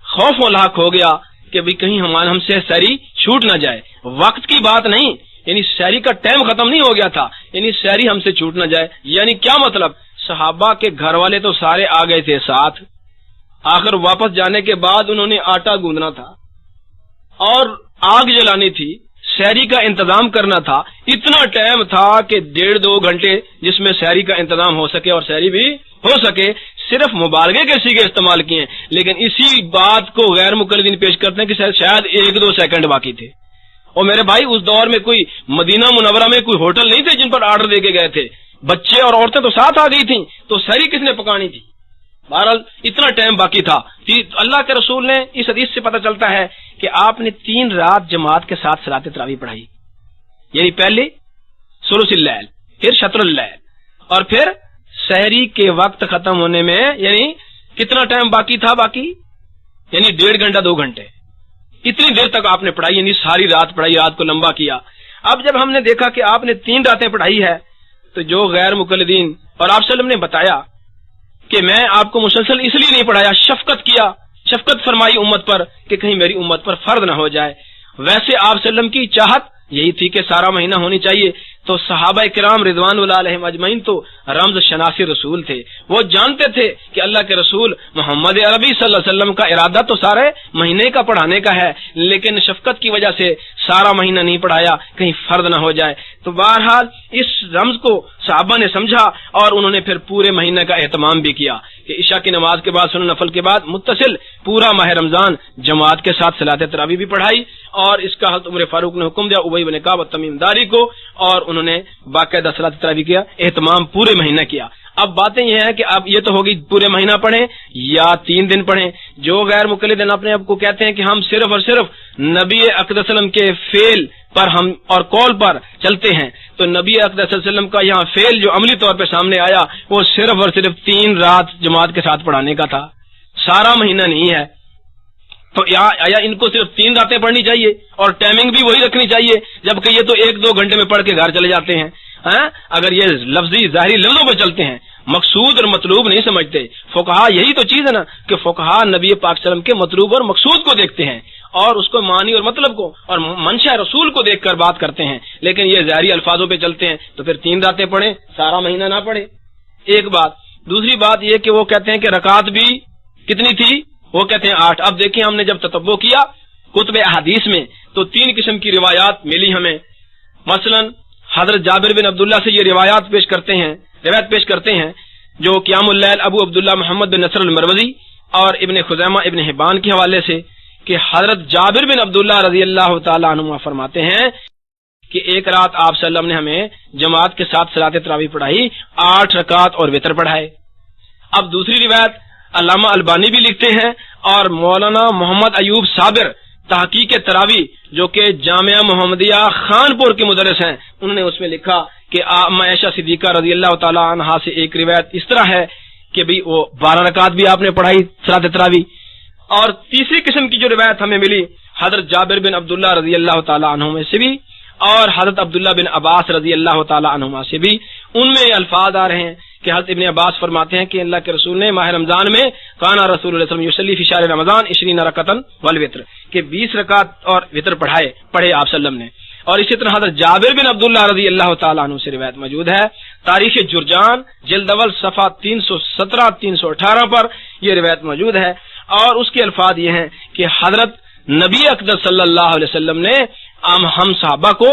خوف ملاحق ہو گیا کہ بھی کہیں ہم سے سحری چھوٹ نہ جائے۔ وقت کی بات نہیں، یعنی سحری کا ٹائم ختم نہیں ہو گیا تھا، یعنی سحری ہم سے چھوٹ نہ جائے۔ یعنی کیا مطلب؟ صحابہ کے گھر والے تو سارے آ گئے تھے ساتھ، آخر واپس جانے کے بعد انہوں نے آٹا گوندنا تھا اور آگ جلانی تھی، سحری کا انتظام کرنا تھا، اتنا ٹائم تھا کہ 1.5-2 گھنٹے جس میں سحری کا انتظام ہو سکے اور سحری بھی ہو سکے۔ صرف مبالغے کے سیگے استعمال کیے ہیں، لیکن اسی بات کو غیر مقلدین پیش کرتے ہیں کہ شاید 1-2 سیکنڈ باقی تھے۔ اور میرے بھائی اس دور میں کوئی مدینہ منورہ میں کوئی ہوٹل نہیں تھے جن پر آرڈر دے کے گئے تھے، بچے اور عورتیں تو ساتھ آ گئی تھیں، تو سحری کس نے پکانی تھی؟ بہرحال اتنا ٹائم باقی تھا۔ اللہ کے رسول نے، اس حدیث سے پتہ چلتا ہے کہ آپ نے 3 رات جماعت کے ساتھ صلاۃ تراویح پڑھائی، یعنی پہلے ثلث اللیل، پھر شطر اللیل، اور پھر سحری کے وقت ختم ہونے میں یعنی کتنا ٹائم باقی تھا؟ باقی یعنی 1.5 گھنٹہ 2 گھنٹے، اتنی دیر تک آپ نے پڑھائی، یعنی ساری رات پڑھائی، رات کو لمبا کیا۔ اب جب ہم نے دیکھا کہ آپ نے 3 راتیں پڑھائی ہے، تو جو غیر مقلدین، اور آپ صلی اللہ علیہ وسلم نے بتایا کہ میں آپ کو مسلسل اس لیے نہیں پڑھایا، شفقت کیا، شفقت فرمائی امت پر کہ کہیں میری امت پر فرض نہ ہو جائے۔ ویسے آپ صلی اللہ علیہ وسلم کی چاہت یہی تھی کہ سارا مہینہ ہونی چاہیے، تو صحابہ کرام رضوان اللہ علیہم اجمعین تو رمز شناسی رسول تھے، وہ جانتے تھے کہ اللہ کے رسول محمد عربی صلی اللہ علیہ وسلم کا ارادہ تو سارے مہینے کا پڑھانے کا ہے، لیکن شفقت کی وجہ سے سارا مہینہ نہیں پڑھایا کہیں فرض نہ ہو جائے۔ تو بہرحال اس رمز کو صحابہ نے سمجھا اور انہوں نے پھر پورے مہینے کا اہتمام بھی کیا کہ عشاء کی نماز کے بعد سنن نفل کے بعد متصل پورا ماہ رمضان جماعت کے ساتھ صلاۃ تراویح بھی پڑھائی، اور اس کا حضرت عمر فاروق نے حکم دیا ابی بن کعب تمیم داری کو، اور انہوں نے باقاعدہ صلاۃ تراویح کیا، اہتمام پورے مہینہ کیا۔ اب باتیں یہ ہیں کہ اب یہ تو ہوگی پورے مہینہ پڑھیں یا 3 دن پڑھیں۔ جو غیر مقلدین اپنے آپ کو کہتے ہیں کہ ہم صرف اور صرف نبی اقدس صلی اللہ علیہ وسلم کے فعل پر ہم اور قول پر چلتے ہیں، تو نبی اقدس صلی اللہ علیہ وسلم کا یہاں فعل جو عملی طور پہ سامنے آیا وہ صرف اور صرف 3 رات جماعت کے ساتھ پڑھانے کا تھا، سارا مہینہ نہیں ہے۔ تو یا ان کو صرف 3 راتیں پڑھنی چاہیے اور ٹائمنگ بھی وہی رکھنی چاہیے، جبکہ یہ تو 1-2 گھنٹے میں پڑھ کے گھر چلے جاتے ہیں۔ اگر یہ لفظی ظاہری لفظوں پہ چلتے ہیں، مقصود اور مطلوب نہیں سمجھتے۔ فقہا یہی تو چیز ہے نا کہ فقہا نبی پاک صلی اللہ علیہ وسلم کے مطلوب اور مقصود کو دیکھتے ہیں اور اس کو معنی اور مطلب کو اور منشا رسول کو دیکھ کر بات کرتے ہیں، لیکن یہ ظاہری الفاظوں پہ چلتے ہیں۔ تو پھر 3 راتیں پڑھیں، سارا مہینہ نہ پڑھیں، ایک بات۔ دوسری بات یہ کہ وہ کہتے ہیں کہ رکعت بھی کتنی تھی؟ وہ کہتے ہیں 8۔ اب دیکھیں ہم نے جب تتبع کیا کتب احادیث میں تو 3 قسم کی روایات ملی ہمیں۔ مثلا حضرت جابر بن عبداللہ سے یہ روایت پیش کرتے ہیں جو قیام اللیل ابو عبداللہ محمد بن نصر المروزی اور ابن خزیمہ ابن حبان کے حوالے سے کہ حضرت جابر بن عبداللہ رضی اللہ تعالی عنہ فرماتے ہیں کہ ایک رات آپ صلی اللہ علیہ وسلم نے ہمیں جماعت کے ساتھ صلاۃ تراویح پڑھائی، 8 رکعت اور وتر پڑھائے۔ اب دوسری روایت علامہ البانی بھی لکھتے ہیں اور مولانا محمد ایوب صابر تحقیق تراویح جو کہ جامعہ محمدیہ خانپور کے مدرس ہیں، انہوں نے اس میں لکھا کہ عائشہ صدیقہ رضی اللہ تعالی عنہا سے ایک روایت اس طرح ہے کہ بھی وہ 12 رکعت بھی آپ نے پڑھائی صلاۃ تراویح۔ اور تیسری قسم کی جو روایت ہمیں ملی حضرت جابر بن عبداللہ رضی اللہ تعالی عنہما سے بھی اور حضرت عبداللہ بن عباس رضی اللہ تعالی عنہما سے بھی، ان میں الفاظ آ رہے ہیں کہ حضرت ابن عباس فرماتے ہیں کہ اللہ کے رسول نے ماہ رمضان میں کانا رسول اللہ صلی اللہ علیہ وسلم یصلی فی شہر رمضان 20 رکعتا والوتر کہ 20 رکعت اور وتر پڑھے آپ صلی اللہ علیہ وسلم نے۔ اور اسی طرح حضرت جابر بن عبداللہ رضی اللہ تعالیٰ عنہ سے روایت موجود ہے، تاریخ جرجان جلد اول صفحہ 317-318 پر یہ روایت موجود ہے، اور اس کے الفاظ یہ ہیں کہ حضرت نبی اقدس صلی اللہ علیہ وسلم نے ہم صحابہ کو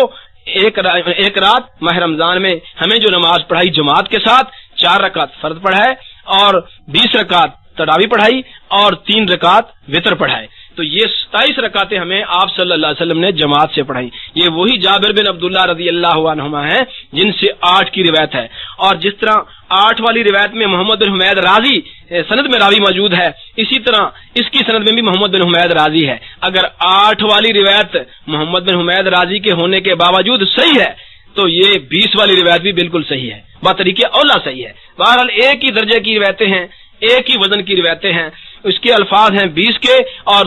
ایک رات ماہ رمضان میں ہمیں جو نماز پڑھائی جماعت کے ساتھ 4 رکعت فرض پڑھائے اور 20 رکعت تراویح پڑھائی اور 3 رکعت وتر پڑھائے۔ تو یہ 27 رکعتیں ہمیں آپ صلی اللہ علیہ وسلم نے جماعت سے پڑھائی۔ یہ وہی جابر بن عبداللہ رضی اللہ عنہما ہیں جن سے 8 کی روایت ہے، اور جس طرح 8 والی روایت میں محمد بن حمید رازی سند میں راوی موجود ہے، اسی طرح اس کی سند میں بھی محمد بن حمید رازی ہے۔ اگر 8 والی روایت محمد بن حمید رازی کے ہونے کے باوجود صحیح ہے تو یہ 20 والی روایت بھی بالکل صحیح ہے، بطریقے اولا صحیح ہے۔ بہرحال ایک ہی درجے کی روایتیں ہیں، ایک ہی وزن کی روایتیں ہیں، اس کے الفاظ ہیں 20 کے اور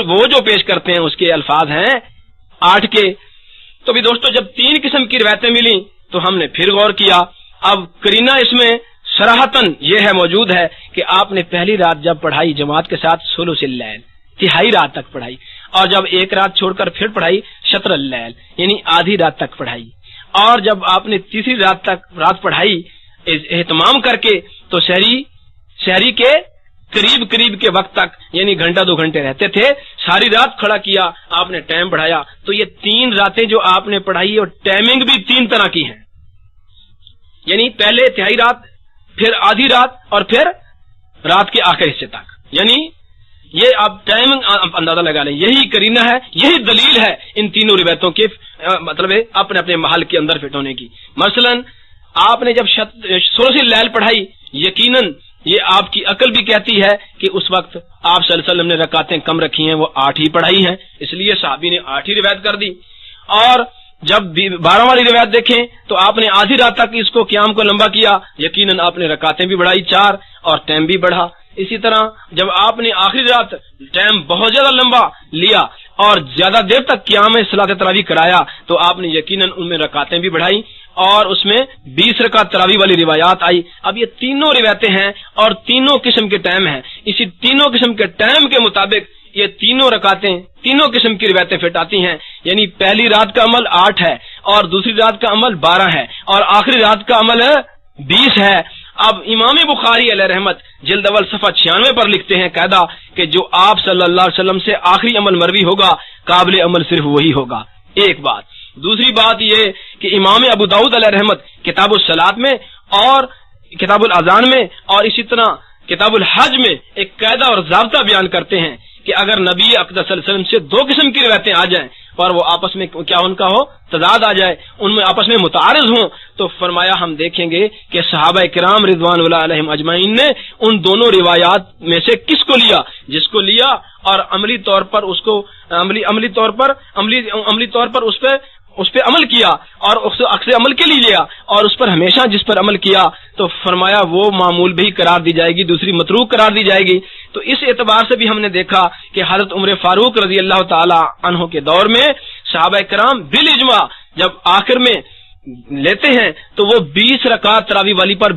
وہ جو پیش کرتے ہیں اس کے الفاظ ہیں 8 کے۔ تو بھی دوستو جب 3 قسم کی روایتیں ملی تو ہم نے پھر غور کیا۔ اب کرینہ اس میں صراحتاً یہ ہے موجود ہے کہ آپ نے پہلی رات جب پڑھائی جماعت کے ساتھ ثلث اللیل، تہائی رات تک پڑھائی، اور جب ایک رات چھوڑ کر پھر پڑھائی شطر اللیل یعنی آدھی رات تک پڑھائی، اور جب آپ نے تیسری رات پڑھائی اہتمام کر کے تو شہری کے قریب کے وقت تک یعنی گھنٹہ 2 گھنٹے رہتے تھے، ساری رات کھڑا کیا، آپ نے ٹائم بڑھایا۔ تو یہ 3 راتیں جو آپ نے پڑھائی اور ٹائمنگ بھی 3 طرح کی ہیں، یعنی پہلے تہائی رات، پھر آدھی رات اور پھر رات کے آخری حصے تک، یعنی یہ آپ ٹائمنگ اندازہ لگا لیں۔ یہی کرینہ ہے، یہی دلیل ہے ان تینوں روایتوں کے مطلب اپنے محل کے اندر فٹ ہونے کی۔ مثلا آپ نے جب ثلث اللیل پڑھائی، یقیناً یہ آپ کی عقل بھی کہتی ہے کہ اس وقت آپ صلی اللہ علیہ وسلم نے رکعتیں کم رکھی ہیں، وہ 8 ہی پڑھائی ہیں، اس لیے صحابی نے 8 ہی روایت کر دی۔ اور جب 12 والی روایت دیکھیں تو آپ نے آدھی رات تک اس کو قیام کو لمبا کیا، یقیناً آپ نے رکعتیں بھی بڑھائی 4 اور ٹائم بھی بڑھا۔ اسی طرح جب آپ نے آخری رات ٹائم بہت زیادہ لمبا لیا اور زیادہ دیر تک قیام صلاۃ تراویح کرایا تو آپ نے یقیناً ان میں رکعتیں بھی بڑھائی اور اس میں 20 رکعت تراویح والی روایات آئی۔ اب یہ تینوں روایتیں ہیں اور تینوں قسم کے ٹائم ہیں، اسی تینوں قسم کے ٹائم کے مطابق یہ تینوں رکعتیں تینوں قسم کی روایتیں فٹ آتی ہیں، یعنی پہلی رات کا عمل 8 ہے اور دوسری رات کا عمل 12 ہے اور آخری رات کا عمل 20 ہے۔ اب امام بخاری علیہ رحمت جلد اول صفحہ 96 پر لکھتے ہیں قاعدہ کہ جو آپ صلی اللہ علیہ وسلم سے آخری عمل مروی ہوگا قابل عمل صرف وہی ہوگا۔ ایک بات۔ دوسری بات یہ کہ امام ابو داؤد علیہ رحمت کتاب الصلاۃ میں اور کتاب الاذان میں اور اسی طرح کتاب الحج میں ایک قاعدہ اور ضابطہ بیان کرتے ہیں کہ اگر نبی اقدس صلی اللہ علیہ وسلم سے 2 قسم کی روایتیں آ جائیں اور وہ آپس میں کیا ان کا ہو تضاد آ جائے، ان میں آپس میں متعارض ہوں، تو فرمایا ہم دیکھیں گے کہ صحابہ کرام رضوان اللہ علیہم اجمعین نے ان دونوں روایات میں سے کس کو لیا، جس کو لیا اور عملی طور پر اس کو عملی طور پر اس پہ عمل کیا اور اس کو عکس عمل کے لیے لیا اور اس پر ہمیشہ جس پر عمل کیا تو فرمایا وہ معمول بھی قرار دی جائے گی، دوسری متروک قرار دی جائے گی۔ تو اس اعتبار سے بھی ہم نے دیکھا کہ حضرت عمر فاروق رضی اللہ تعالی عنہ کے دور میں صحابہ کرام بالاجماع جب آخر میں لیتے ہیں تو وہ 20 رکعت تراویح والی پر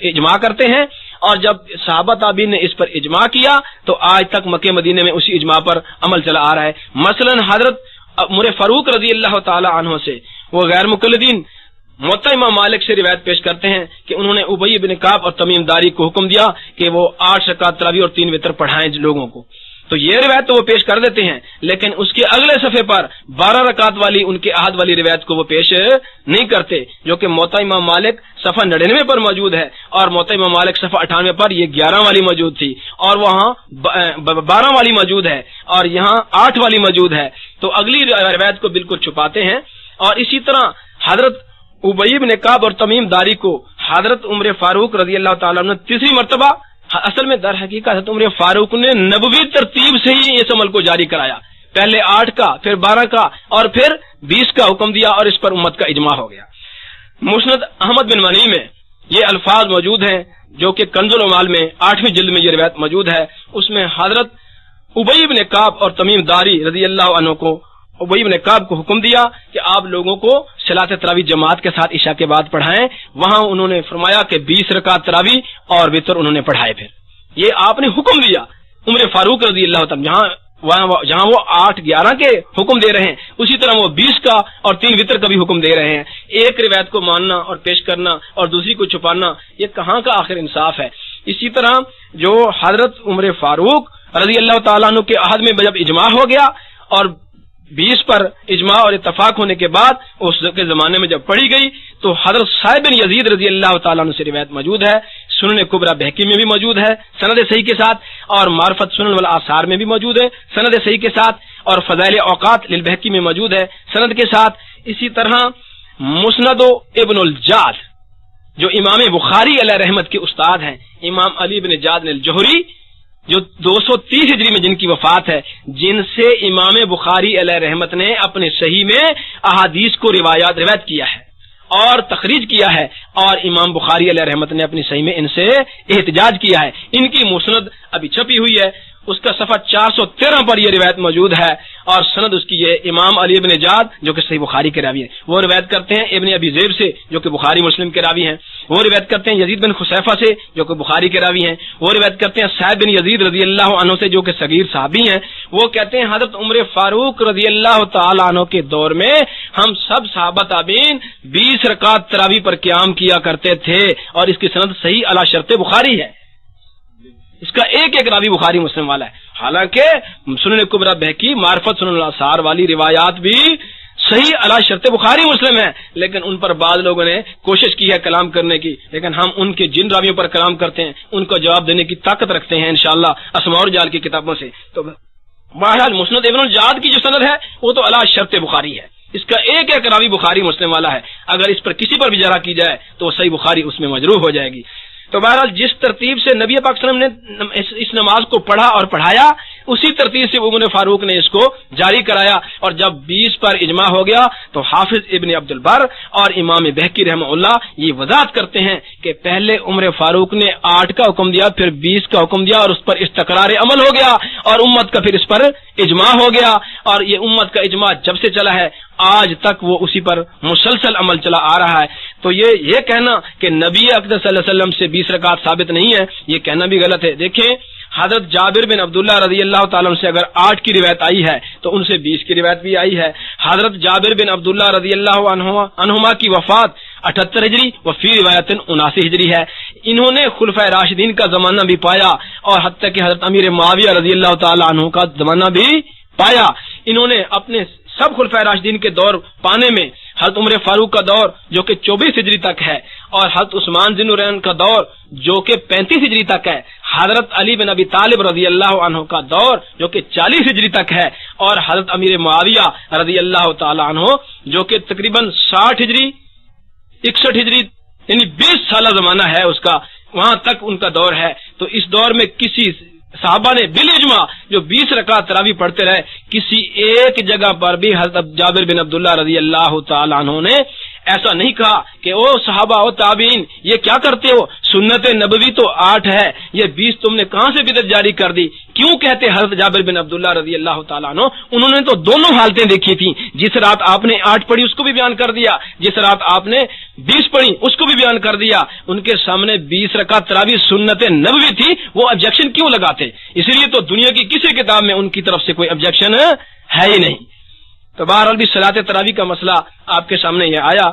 اجماع کرتے ہیں، اور جب صحابہ تابعین نے اس پر اجماع کیا تو آج تک مکہ مدینے میں اسی اجماع پر عمل چلا آ رہا ہے۔ مثلا حضرت عمر فاروق رضی اللہ تعالی عنہ سے وہ غیر مقلدین موطا امام مالک سے روایت پیش کرتے ہیں کہ انہوں نے ابی بن کعب اور تمیم داری کو حکم دیا کہ وہ 8 رکعت تراویح اور 3 وتر پڑھائیں لوگوں کو، تو یہ روایت تو وہ پیش کر دیتے ہیں، لیکن اس کے اگلے صفحے پر 12 رکعت والی ان کے عہد والی روایت کو وہ پیش نہیں کرتے، جو کہ موطا امام مالک صفحہ 99 پر موجود ہے اور موطا امام مالک صفحہ 98 پر یہ 11 والی موجود تھی اور وہاں 12 والی موجود ہے اور یہاں 8 والی موجود ہے، تو اگلی روایت کو بالکل چھپاتے ہیں۔ اور اسی طرح حضرت ابی بن کعب اور تمیم داری کو حضرت عمر فاروق رضی اللہ تعالیٰ عنہ تیسری مرتبہ، اصل میں در حقیقت حضرت عمر فاروق نے نبوی ترتیب سے ہی اس عمل کو جاری کرایا، پہلے 8 کا پھر 12 کا اور پھر 20 کا حکم دیا اور اس پر امت کا اجماع ہو گیا۔ مسند احمد بن منی میں یہ الفاظ موجود ہیں جو کہ کنز العمال میں 8ویں جلد میں یہ روایت موجود ہے، اس میں حضرت ابی بن کعب اور تمیم داری رضی اللہ عنہ کو ابی بن کعب کو حکم دیا کہ آپ لوگوں کو صلاۃ تراویح جماعت کے ساتھ عشاء کے بعد پڑھائیں، وہاں انہوں نے فرمایا کہ 20 رکعت تراویح اور وتر انہوں نے پڑھائے، پھر یہ آپ نے حکم دیا عمر فاروق رضی اللہ تعالی جہاں وہ 8-11 کے حکم دے رہے ہیں اسی طرح وہ 20 کا اور 3 وتر کا بھی حکم دے رہے ہیں۔ ایک روایت کو ماننا اور پیش کرنا اور دوسری کو چھپانا، یہ کہاں کا آخر انصاف ہے؟ اسی طرح جو حضرت عمر فاروق رضی اللہ تعالیٰ عنہ کے عہد میں جب اجماع ہو گیا اور 20 پر اجماع اور اتفاق ہونے کے بعد اس کے زمانے میں جب پڑھی گئی تو حضرت صاحب بن یزید رضی اللہ تعالیٰ عنہ سے روایت موجود ہے، سنن کبریٰ بہقی میں بھی موجود ہے سند صحیح کے ساتھ، اور معرفت سنن والآثار میں بھی موجود ہے سند صحیح کے ساتھ، اور فضائل اوقات للبہقی میں موجود ہے سند کے ساتھ۔ اسی طرح مسند ابن الجاد جو امام بخاری علیہ رحمت کے استاد ہیں، امام علی بن جاد الجوہری جو 230 ہجری میں جن کی وفات ہے، جن سے امام بخاری علیہ رحمت نے اپنے صحیح میں احادیث کو روایت کیا ہے اور تخریج کیا ہے، اور امام بخاری علیہ رحمت نے اپنی صحیح میں ان سے احتجاج کیا ہے۔ ان کی مسند ابھی چھپی ہوئی ہے، اس کا صفحہ 413 پر یہ روایت موجود ہے، اور سند اس کی یہ امام علی بن جاد جو کہ صحیح بخاری کے راوی ہیں وہ روایت کرتے ہیں، ابن ابی ذئب سے جو کہ بخاری مسلم کے راوی ہیں وہ روایت کرتے ہیں، یزید بن خصیفہ سے جو کہ بخاری کے راوی ہیں وہ روایت کرتے ہیں، سعد بن یزید رضی اللہ عنہ سے جو کہ صغیر صحابی ہیں وہ کہتے ہیں حضرت عمر فاروق رضی اللہ تعالی عنہ کے دور میں ہم سب صحابہ تابعین 20 رکعت تراویح پر قیام کیا کرتے تھے، اور اس کی سند صحیح علی شرط بخاری ہے، اس کا ایک ایک راوی بخاری مسلم والا ہے۔ حالانکہ سنن کبریٰ بہقی معرفت سنن الآثار والی روایات بھی صحیح علی شرط بخاری مسلم ہے، لیکن ان پر بعض لوگوں نے کوشش کی ہے کلام کرنے کی، لیکن ہم ان کے جن راویوں پر کلام کرتے ہیں ان کو جواب دینے کی طاقت رکھتے ہیں انشاءاللہ اسماء اور رجال کی کتابوں سے۔ تو بہرحال مسند ابن الجعد کی جو سند ہے وہ تو علی شرط بخاری ہے، اس کا ایک ایک راوی بخاری مسلم والا ہے، اگر اس پر کسی پر بھی جرح کی جائے تو صحیح بخاری اس میں مجروح ہو جائے گی۔ تو بہرحال جس ترتیب سے نبی پاک صلی اللہ علیہ وسلم نے اس نماز کو پڑھا اور پڑھایا، اسی ترتیب سے عمر فاروق نے اس کو جاری کرایا، اور جب 20 پر اجماع ہو گیا تو حافظ ابن عبد البر اور امام بہقی رحمہ اللہ یہ وضاحت کرتے ہیں کہ پہلے عمر فاروق نے 8 کا حکم دیا، پھر 20 کا حکم دیا، اور اس پر استقرار عمل ہو گیا، اور امت کا پھر اس پر اجماع ہو گیا، اور یہ امت کا اجماع جب سے چلا ہے آج تک وہ اسی پر مسلسل عمل چلا آ رہا ہے۔ تو یہ کہنا کہ نبی اقدس صلی اللہ علیہ وسلم سے 20 رکعت ثابت نہیں ہے، یہ کہنا بھی غلط ہے۔ دیکھیں حضرت جابر بن عبداللہ رضی اللہ تعالیٰ عنہ سے اگر 8 کی روایت آئی ہے تو ان سے 20 کی روایت بھی آئی ہے۔ حضرت جابر بن عبداللہ رضی اللہ عنہما کی وفات 78 ہجری و فی روایت 79 ہجری ہے۔ انہوں نے خلفۂ راشدین کا زمانہ بھی پایا، اور حتیٰ کہ حضرت امیر معاویہ رضی اللہ تعالیٰ عنہ کا زمانہ بھی پایا۔ انہوں نے اپنے سب خلفۂ راشدین کے دور پانے میں حضرت عمر فاروق کا دور جو کہ 24 ہجری تک ہے، اور حضرت عثمان ذی النورین کا دور جو کہ 35 ہجری تک ہے، حضرت علی بن ابی طالب رضی اللہ عنہ کا دور جو کہ 40 ہجری تک ہے، اور حضرت امیر معاویہ رضی اللہ تعالی عنہ جو کہ تقریباً 60 ہجری 61 ہجری یعنی 20 سالہ زمانہ ہے اس کا، وہاں تک ان کا دور ہے۔ تو اس دور میں کسی صحابہ نے بالاجماع جو 20 رکعت تراویح پڑھتے رہے، کسی ایک جگہ پر بھی حضرت جابر بن عبداللہ رضی اللہ تعالی عنہ نے ایسا نہیں کہا کہ او صحابہ او تابعین یہ کیا کرتے ہو، سنت نبوی تو 8 ہے، یہ 20 تم نے کہاں سے بدعت جاری کر دی؟ کیوں کہتے حضرت جابر بن عبداللہ رضی اللہ تعالیٰ عنہ؟ انہوں نے تو دونوں حالتیں دیکھی تھیں، جس رات آپ نے 8 پڑھی اس کو بھی بیان کر دیا، جس رات آپ نے 20 پڑھی اس کو بھی بیان کر دیا۔ ان کے سامنے 20 رکعت تراویح سنت نبوی تھی، وہ آبجیکشن کیوں لگاتے؟ اس لیے تو دنیا کی کسی کتاب میں ان کی طرف سے کوئی آبجیکشن ہے ہی نہیں۔ تو بہرحال بھی صلاۃ تراویح کا مسئلہ آپ کے سامنے یہ آیا،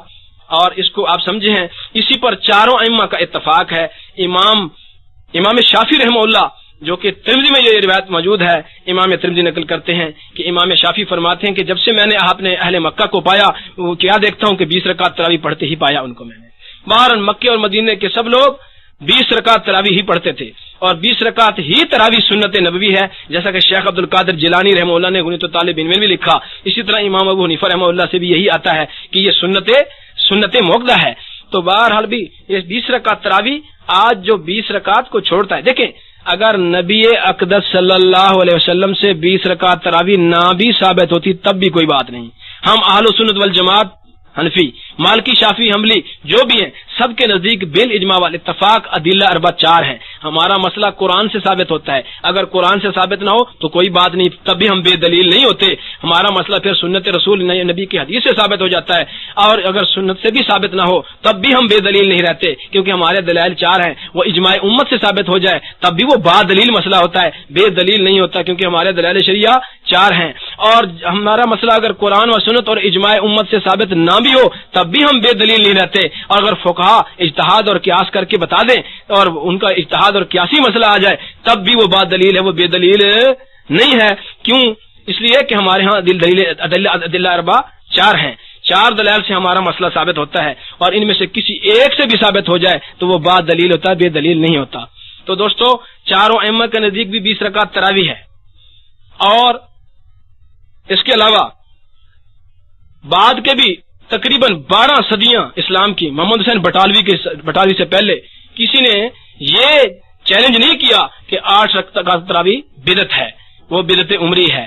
اور اس کو آپ سمجھے ہیں، اسی پر چاروں ائمہ کا اتفاق ہے۔ امام شافعی رحمہ اللہ جو کہ ترمذی میں یہ روایت موجود ہے، امام ترمذی نقل کرتے ہیں کہ امام شافعی فرماتے ہیں کہ جب سے میں نے اپنے اہل مکہ کو پایا، وہ کیا دیکھتا ہوں کہ 20 رکعت تراویح پڑھتے ہی پایا ان کو میں نے۔ بہرحال مکے اور مدینے کے سب لوگ 20 رکعت تراویح ہی پڑھتے تھے، اور 20 رکعت ہی تراویح سنت نبوی ہے، جیسا کہ شیخ عبد القادر جیلانی رحمہ اللہ نے غنیۃ الطالب میں بھی لکھا۔ اسی طرح امام ابو حنیفہ رحمہ اللہ سے بھی یہی آتا ہے کہ یہ سنت موقدہ ہے۔ تو بہرحال بھی یہ 20 رکعت تراویح آج جو 20 رکعت کو چھوڑتا ہے، دیکھیں اگر نبی اقدس صلی اللہ علیہ وسلم سے 20 رکعت تراویح نہ بھی ثابت ہوتی تب بھی کوئی بات نہیں۔ ہم اہل سنت والجماعت حنفی مالکی شافعی حنبلی جو بھی ہیں سب کے نزدیک بالاجماع والاتفاق ادلہ اربع 4 ہیں۔ ہمارا مسئلہ قرآن سے ثابت ہوتا ہے، اگر قرآن سے ثابت نہ ہو تو کوئی بات نہیں، تب بھی ہم بے دلیل نہیں ہوتے۔ ہمارا مسئلہ پھر سنت رسول نبی کی حدیث سے ثابت ہو جاتا ہے، اور اگر سنت سے بھی ثابت نہ ہو تب بھی ہم بے دلیل نہیں رہتے، کیونکہ ہمارے دلائل 4 ہیں۔ وہ اجماع امت سے ثابت ہو جائے تب بھی وہ با دلیل مسئلہ ہوتا ہے، بے دلیل نہیں ہوتا، کیونکہ ہمارے دلائل شریعہ 4 ہیں۔ اور ہمارا مسئلہ اگر قرآن و سنت اور اجماع امت سے ثابت نہ بھی ہو تب بھی ہم بے دلیل نہیں رہتے، اور اگر فقہا اجتہاد اور قیاس کر کے بتا دیں اور ان کا اجتہاد اور قیاسی مسئلہ آ جائے تب بھی وہ با دلیل ہے، وہ بے دلیل نہیں ہے۔ کیوں؟ اس لیے کہ ہمارے ہاں ادلہ اربع 4 ہیں، 4 دلائل سے ہمارا مسئلہ ثابت ہوتا ہے، اور ان میں سے کسی ایک سے بھی ثابت ہو جائے تو وہ با دلیل ہوتا ہے، بے دلیل نہیں ہوتا۔ تو دوستو چاروں ائمہ کے نزدیک بھی 20 رکعت تراویح ہے، اور اس کے علاوہ بعد کے بھی تقریباً 12 صدیاں اسلام کی محمد حسین بٹالوی سے پہلے کسی نے یہ چیلنج نہیں کیا کہ 8 رکعت تراویح بدعت ہے، وہ بدعت عمری ہے،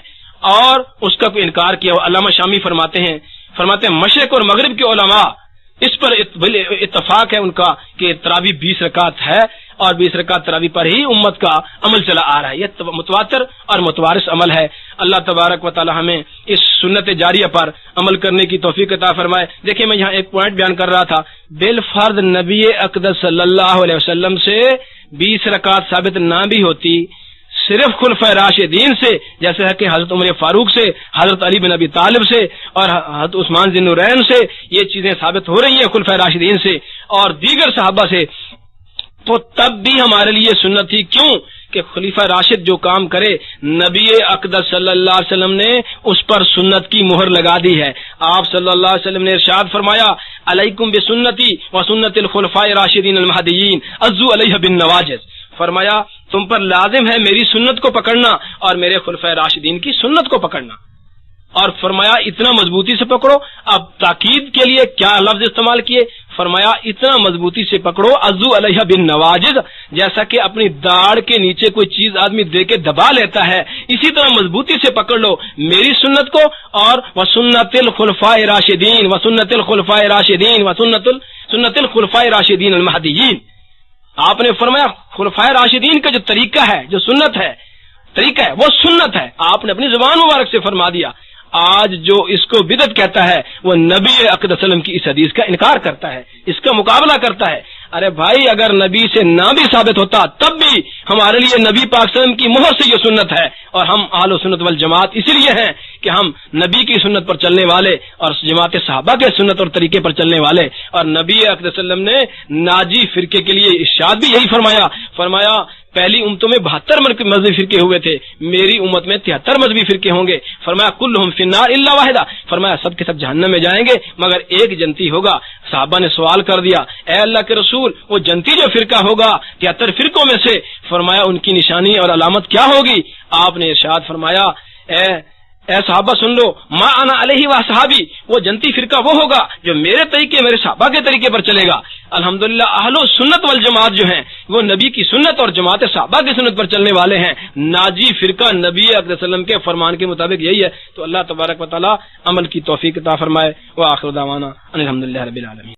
اور اس کا کوئی انکار کیا۔ علامہ شامی فرماتے ہیں مشرق اور مغرب کے علماء اس پر اتفاق ہے ان کا کہ تراویح 20 رکعت ہے، اور 20 رکعت تراویح پر ہی امت کا عمل چلا آ رہا ہے، یہ متواتر اور متوارث عمل ہے۔ اللہ تبارک و تعالی ہمیں اس سنت جاریہ پر عمل کرنے کی توفیق عطا فرمائے۔ دیکھیں میں یہاں ایک پوائنٹ بیان کر رہا تھا، بالفرض نبی اقدس صلی اللہ علیہ وسلم سے 20 رکعت ثابت نہ بھی ہوتی، صرف خلفۂ راشدین سے، جیسے ہے کہ حضرت عمر فاروق سے، حضرت علی بن ابی طالب سے اور حضرت عثمان ذی النورین سے یہ چیزیں ثابت ہو رہی ہیں، خلفۂ راشدین سے اور دیگر صحابہ سے، تو تب بھی ہمارے لیے سنت تھی۔ کیوں کہ خلیفہ راشد جو کام کرے نبی اقدس صلی اللہ علیہ وسلم نے اس پر سنت کی مہر لگا دی ہے۔ آپ صلی اللہ علیہ وسلم نے ارشاد فرمایا علیکم بسنتی و سنت الخلفاء الراشدین المہدیین عضوا علیہ بالنواجذ، فرمایا تم پر لازم ہے میری سنت کو پکڑنا اور میرے خلفائے راشدین کی سنت کو پکڑنا، اور فرمایا اتنا مضبوطی سے پکڑو۔ اب تاکید کے لیے کیا لفظ استعمال کیے؟ فرمایا اتنا مضبوطی سے پکڑو، عضو علیہ بالنواجذ، جیسا کہ اپنی داڑھ کے نیچے کوئی چیز آدمی دے کے دبا لیتا ہے، اسی طرح مضبوطی سے پکڑ لو میری سنت کو اور وسنت الخلفاء راشدین وسنت الخلفاء راشدین سنت الخلفاء راشدین المہدیین۔ آپ نے فرمایا خلفائے راشدین کا جو طریقہ ہے، جو سنت ہے، طریقہ ہے، وہ سنت ہے۔ آپ نے اپنی زبان مبارک سے فرما دیا۔ آج جو اس کو بدعت کہتا ہے وہ نبی اقدس صلی اللہ علیہ وسلم کی اس حدیث کا انکار کرتا ہے، اس کا مقابلہ کرتا ہے۔ ارے بھائی، اگر نبی سے نہ بھی ثابت ہوتا تب بھی ہمارے لیے نبی پاک صلی اللہ علیہ وسلم کی مہر سے یہ سنت ہے، اور ہم اہل سنت والجماعت اسی لیے ہیں کہ ہم نبی کی سنت پر چلنے والے اور جماعت صحابہ کے سنت اور طریقے پر چلنے والے، اور نبی اقدس صلی اللہ علیہ وسلم نے ناجی فرقے کے لیے ارشاد بھی یہی فرمایا پہلی امتوں میں 72 مذہبی فرقے ہوئے تھے، میری امت میں 73 مذہبی فرقے ہوں گے۔ فرمایا کلہم فی النار الا واحدہ، فرمایا سب کے سب جہنم میں جائیں گے مگر ایک جنتی ہوگا۔ صحابہ نے سوال کر دیا، اے اللہ کے رسول، وہ جنتی جو فرقہ ہوگا 73 فرقوں میں سے، فرمایا ان کی نشانی اور علامت کیا ہوگی؟ آپ نے ارشاد فرمایا، اے صحابہ سن لو، ما انا علیہ و صحابی، وہ جنتی فرقہ وہ ہوگا جو میرے طریقے، میرے صحابہ کے طریقے پر چلے گا۔ الحمدللہ اہل سنت والجماعت جو ہیں وہ نبی کی سنت اور جماعت صحابہ کی سنت پر چلنے والے ہیں۔ ناجی فرقہ نبی اقدس صلی اللہ علیہ وسلم کے فرمان کے مطابق یہی ہے۔ تو اللہ تبارک و تعالی عمل کی توفیق عطا فرمائے۔ وآخر دعوانا ان الحمدللہ رب العالمین۔